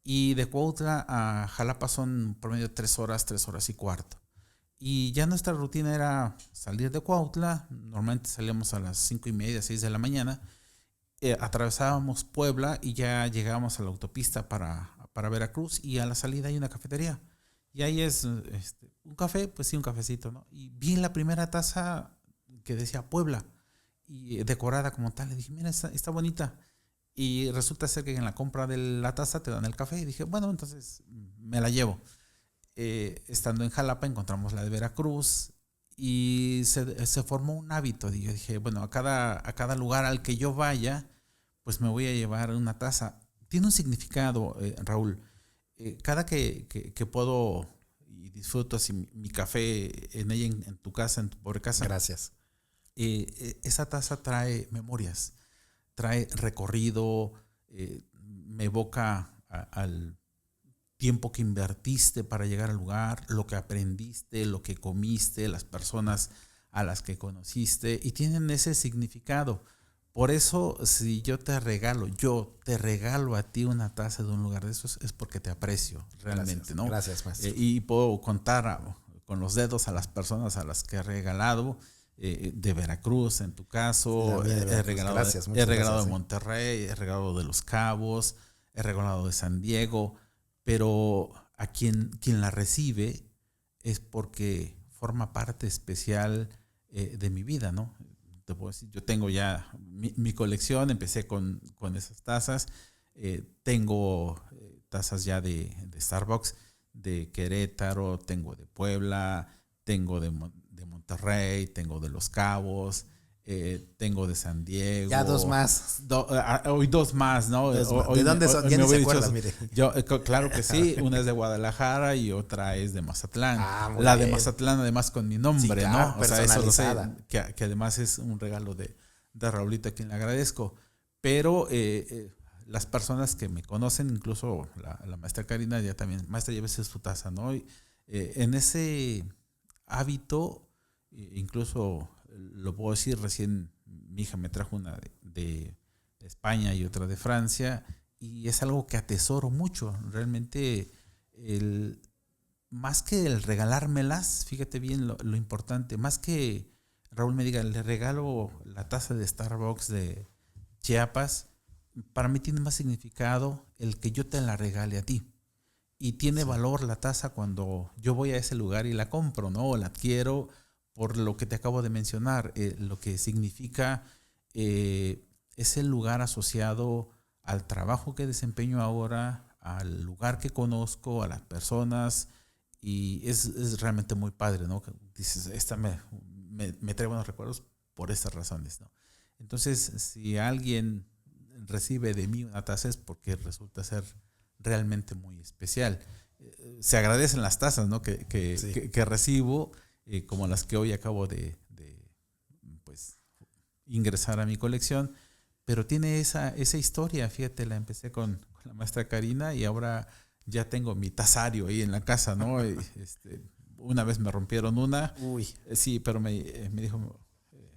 Y de Cuautla a Jalapa son promedio 3 horas y cuarto. Y ya nuestra rutina era salir de Cuautla. Normalmente salíamos a las 5:30, 6 de la mañana. Atravesábamos Puebla y ya llegábamos a la autopista para Veracruz. Y a la salida hay una cafetería. Y ahí es un café, pues sí, un cafecito, ¿no? Y vi la primera taza que decía Puebla y decorada como tal. Le dije, mira, está bonita. Y resulta ser que en la compra de la taza te dan el café. Y dije, bueno, entonces me la llevo. Estando en Jalapa encontramos la de Veracruz y se formó un hábito. Y yo dije, bueno, a cada lugar al que yo vaya, pues me voy a llevar una taza. Tiene un significado, Raúl. Cada que puedo y disfruto así mi café en ella, en tu casa, en tu pobre casa. Gracias. Esa taza trae memorias, trae recorrido, me evoca al tiempo que invertiste para llegar al lugar, lo que aprendiste, lo que comiste, las personas a las que conociste, y tienen ese significado. Por eso, si yo te regalo a ti una taza de un lugar de esos, es porque te aprecio realmente, Gracias, ¿no? gracias, maestro. Y puedo contar con los dedos a las personas a las que he regalado, de Veracruz, en tu caso, También de Veracruz. Gracias, he muchas regalado gracias. de Monterrey, he regalado de Los Cabos, he regalado de San Diego, pero a quien la recibe es porque forma parte especial de mi vida, ¿no? Te puedo decir, yo tengo ya mi colección, empecé con esas tazas, tengo tazas ya de Starbucks, de Querétaro, tengo de Puebla, tengo de Monterrey, tengo de Los Cabos, tengo de San Diego. Ya dos más. Hoy dos más, ¿no? ¿De dónde son? Ya ni se acuerdan, mire. Claro que sí, una es de Guadalajara y otra es de Mazatlán. Muy la bien. de Mazatlán además con mi nombre, sí, claro, ¿no? O sea, eso lo sé, personalizada. que además es un regalo de Raulito, a quien le agradezco. Pero las personas que me conocen, incluso la maestra Karina, ya también, maestra, llévese su taza, ¿no? Y, en ese hábito, incluso lo puedo decir, recién mi hija me trajo una de España y otra de Francia, y es algo que atesoro mucho. Realmente, más que el regalármelas, fíjate bien lo importante, más que Raúl me diga, le regalo la taza de Starbucks de Chiapas, para mí tiene más significado el que yo te la regale a ti. Y tiene valor la taza cuando yo voy a ese lugar y la compro, ¿no? O la adquiero por lo que te acabo de mencionar, lo que significa es el lugar asociado al trabajo que desempeño ahora, al lugar que conozco, a las personas, y es realmente muy padre, ¿no? Dices, esta me trae buenos recuerdos por estas razones, ¿no? Entonces, si alguien recibe de mí una taza es porque resulta ser realmente muy especial. Se agradecen las tazas, ¿no? que recibo, como las que hoy acabo de pues, ingresar a mi colección, pero tiene esa historia. Fíjate, la empecé con la maestra Karina y ahora ya tengo mi tazario ahí en la casa, ¿no? Una vez me rompieron una. Uy. Sí, pero me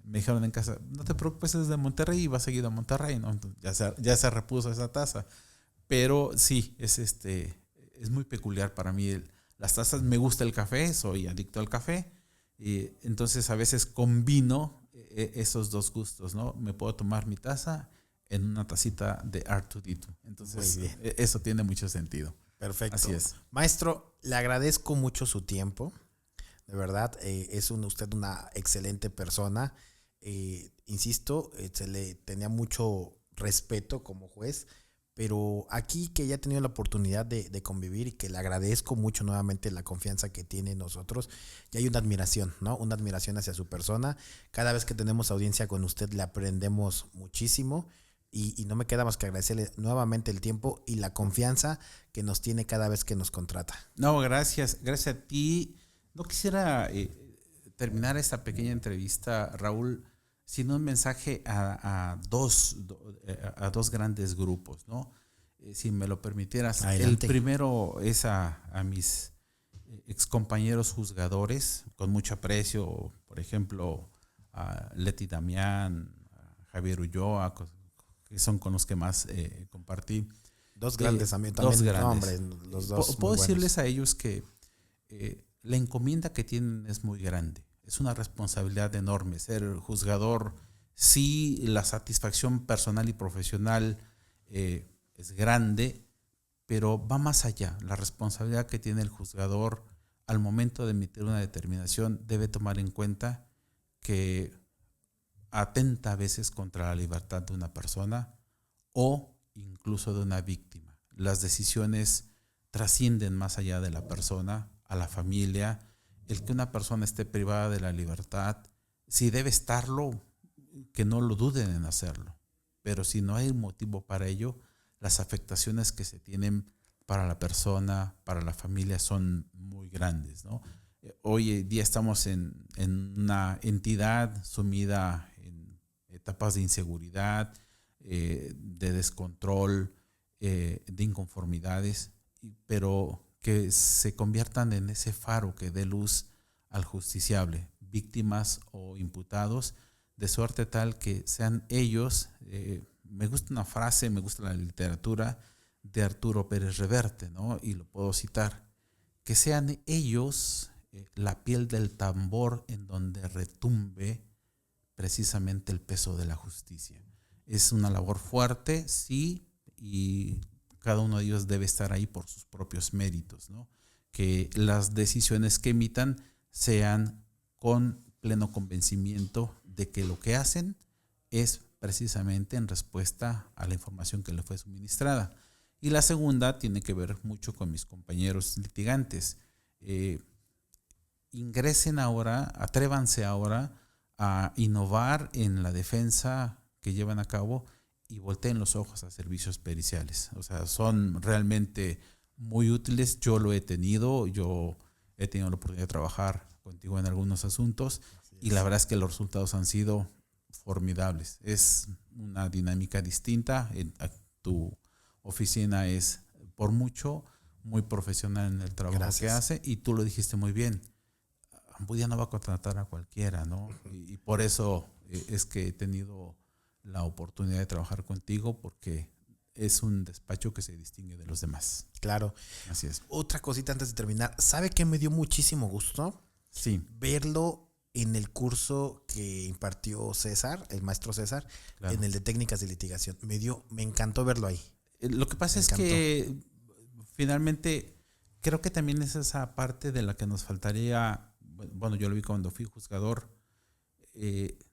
dijeron en casa, no te preocupes, es de Monterrey y va seguido a Monterrey, ¿no? Entonces, ya se repuso esa taza. Pero sí, es muy peculiar para mí. Las tazas, me gusta el café, soy adicto al café. Y entonces a veces combino esos dos gustos, ¿no? Me puedo tomar mi taza en una tacita de R2D2. Entonces, eso tiene mucho sentido. Perfecto. Así es. Maestro, le agradezco mucho su tiempo. De verdad, usted una excelente persona. Insisto, se le tenía mucho respeto como juez, pero aquí que ya he tenido la oportunidad de convivir y que le agradezco mucho nuevamente la confianza que tiene en nosotros, y hay una admiración, ¿no? Una admiración hacia su persona. Cada vez que tenemos audiencia con usted le aprendemos muchísimo y no me queda más que agradecerle nuevamente el tiempo y la confianza que nos tiene cada vez que nos contrata. No, gracias. Gracias a ti. No quisiera terminar esta pequeña entrevista, Raúl, sin un mensaje a dos grandes grupos, ¿no? Si me lo permitieras. Adelante. El primero es a mis excompañeros juzgadores, con mucho aprecio, por ejemplo, a Leti Damián, a Javier Ulloa, que son con los que más compartí. Dos grandes también. Dos grandes. No, hombre, los dos. Puedo decirles a ellos que la encomienda que tienen es muy grande. Es una responsabilidad enorme. Ser juzgador, sí, la satisfacción personal y profesional es grande, pero va más allá. La responsabilidad que tiene el juzgador al momento de emitir una determinación debe tomar en cuenta que atenta a veces contra la libertad de una persona o incluso de una víctima. Las decisiones trascienden más allá de la persona, a la familia. El que una persona esté privada de la libertad, si debe estarlo, que no lo duden en hacerlo. Pero si no hay motivo para ello, las afectaciones que se tienen para la persona, para la familia, son muy grandes, ¿no? Hoy día estamos en una entidad sumida en etapas de inseguridad, de descontrol, de inconformidades, pero que se conviertan en ese faro que dé luz al justiciable, víctimas o imputados, de suerte tal que sean ellos, me gusta una frase, me gusta la literatura de Arturo Pérez Reverte, ¿no? Y lo puedo citar, que sean ellos la piel del tambor en donde retumbe precisamente el peso de la justicia. Es una labor fuerte, sí, y cada uno de ellos debe estar ahí por sus propios méritos, ¿no? Que las decisiones que emitan sean con pleno convencimiento de que lo que hacen es precisamente en respuesta a la información que le fue suministrada. Y la segunda tiene que ver mucho con mis compañeros litigantes. Ingresen ahora, atrévanse ahora a innovar en la defensa que llevan a cabo y volteen los ojos a servicios periciales. O sea, son realmente muy útiles. Yo lo he tenido, yo he tenido la oportunidad de trabajar contigo en algunos asuntos y la verdad es que los resultados han sido formidables. Es una dinámica distinta. Tu oficina es por mucho muy profesional en el trabajo que hace y tú lo dijiste muy bien. Ambudia no va a contratar a cualquiera, ¿no? Y por eso es que he tenido la oportunidad de trabajar contigo, porque es un despacho que se distingue de los demás. Claro. Así es. Otra cosita antes de terminar. ¿Sabe qué me dio muchísimo gusto? Sí. Verlo en el curso que impartió César, el maestro César, claro, en el de técnicas de litigación. Me encantó verlo ahí. Lo que pasa es que finalmente creo que también es esa parte de la que nos faltaría. Bueno, yo lo vi cuando fui juzgador.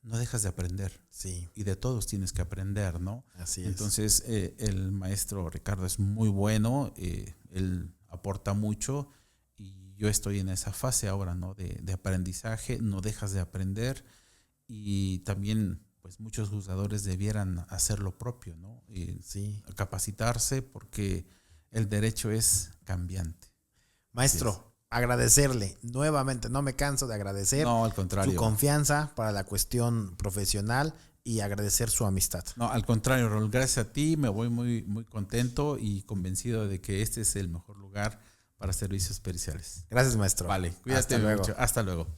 No dejas de aprender. Sí. Y de todos tienes que aprender, ¿no? Así es. Entonces, el maestro Ricardo es muy bueno, él aporta mucho y yo estoy en esa fase ahora, ¿no? De aprendizaje, no dejas de aprender y también, pues, muchos juzgadores debieran hacer lo propio, ¿no? Sí. Capacitarse porque el derecho es cambiante. Maestro, agradecerle nuevamente, no me canso de agradecer. No, al contrario. Su confianza para la cuestión profesional y agradecer su amistad. No, al contrario, Raúl, gracias a ti, me voy muy, muy contento y convencido de que este es el mejor lugar para servicios periciales. Gracias, maestro. Vale, cuídate mucho. Hasta luego.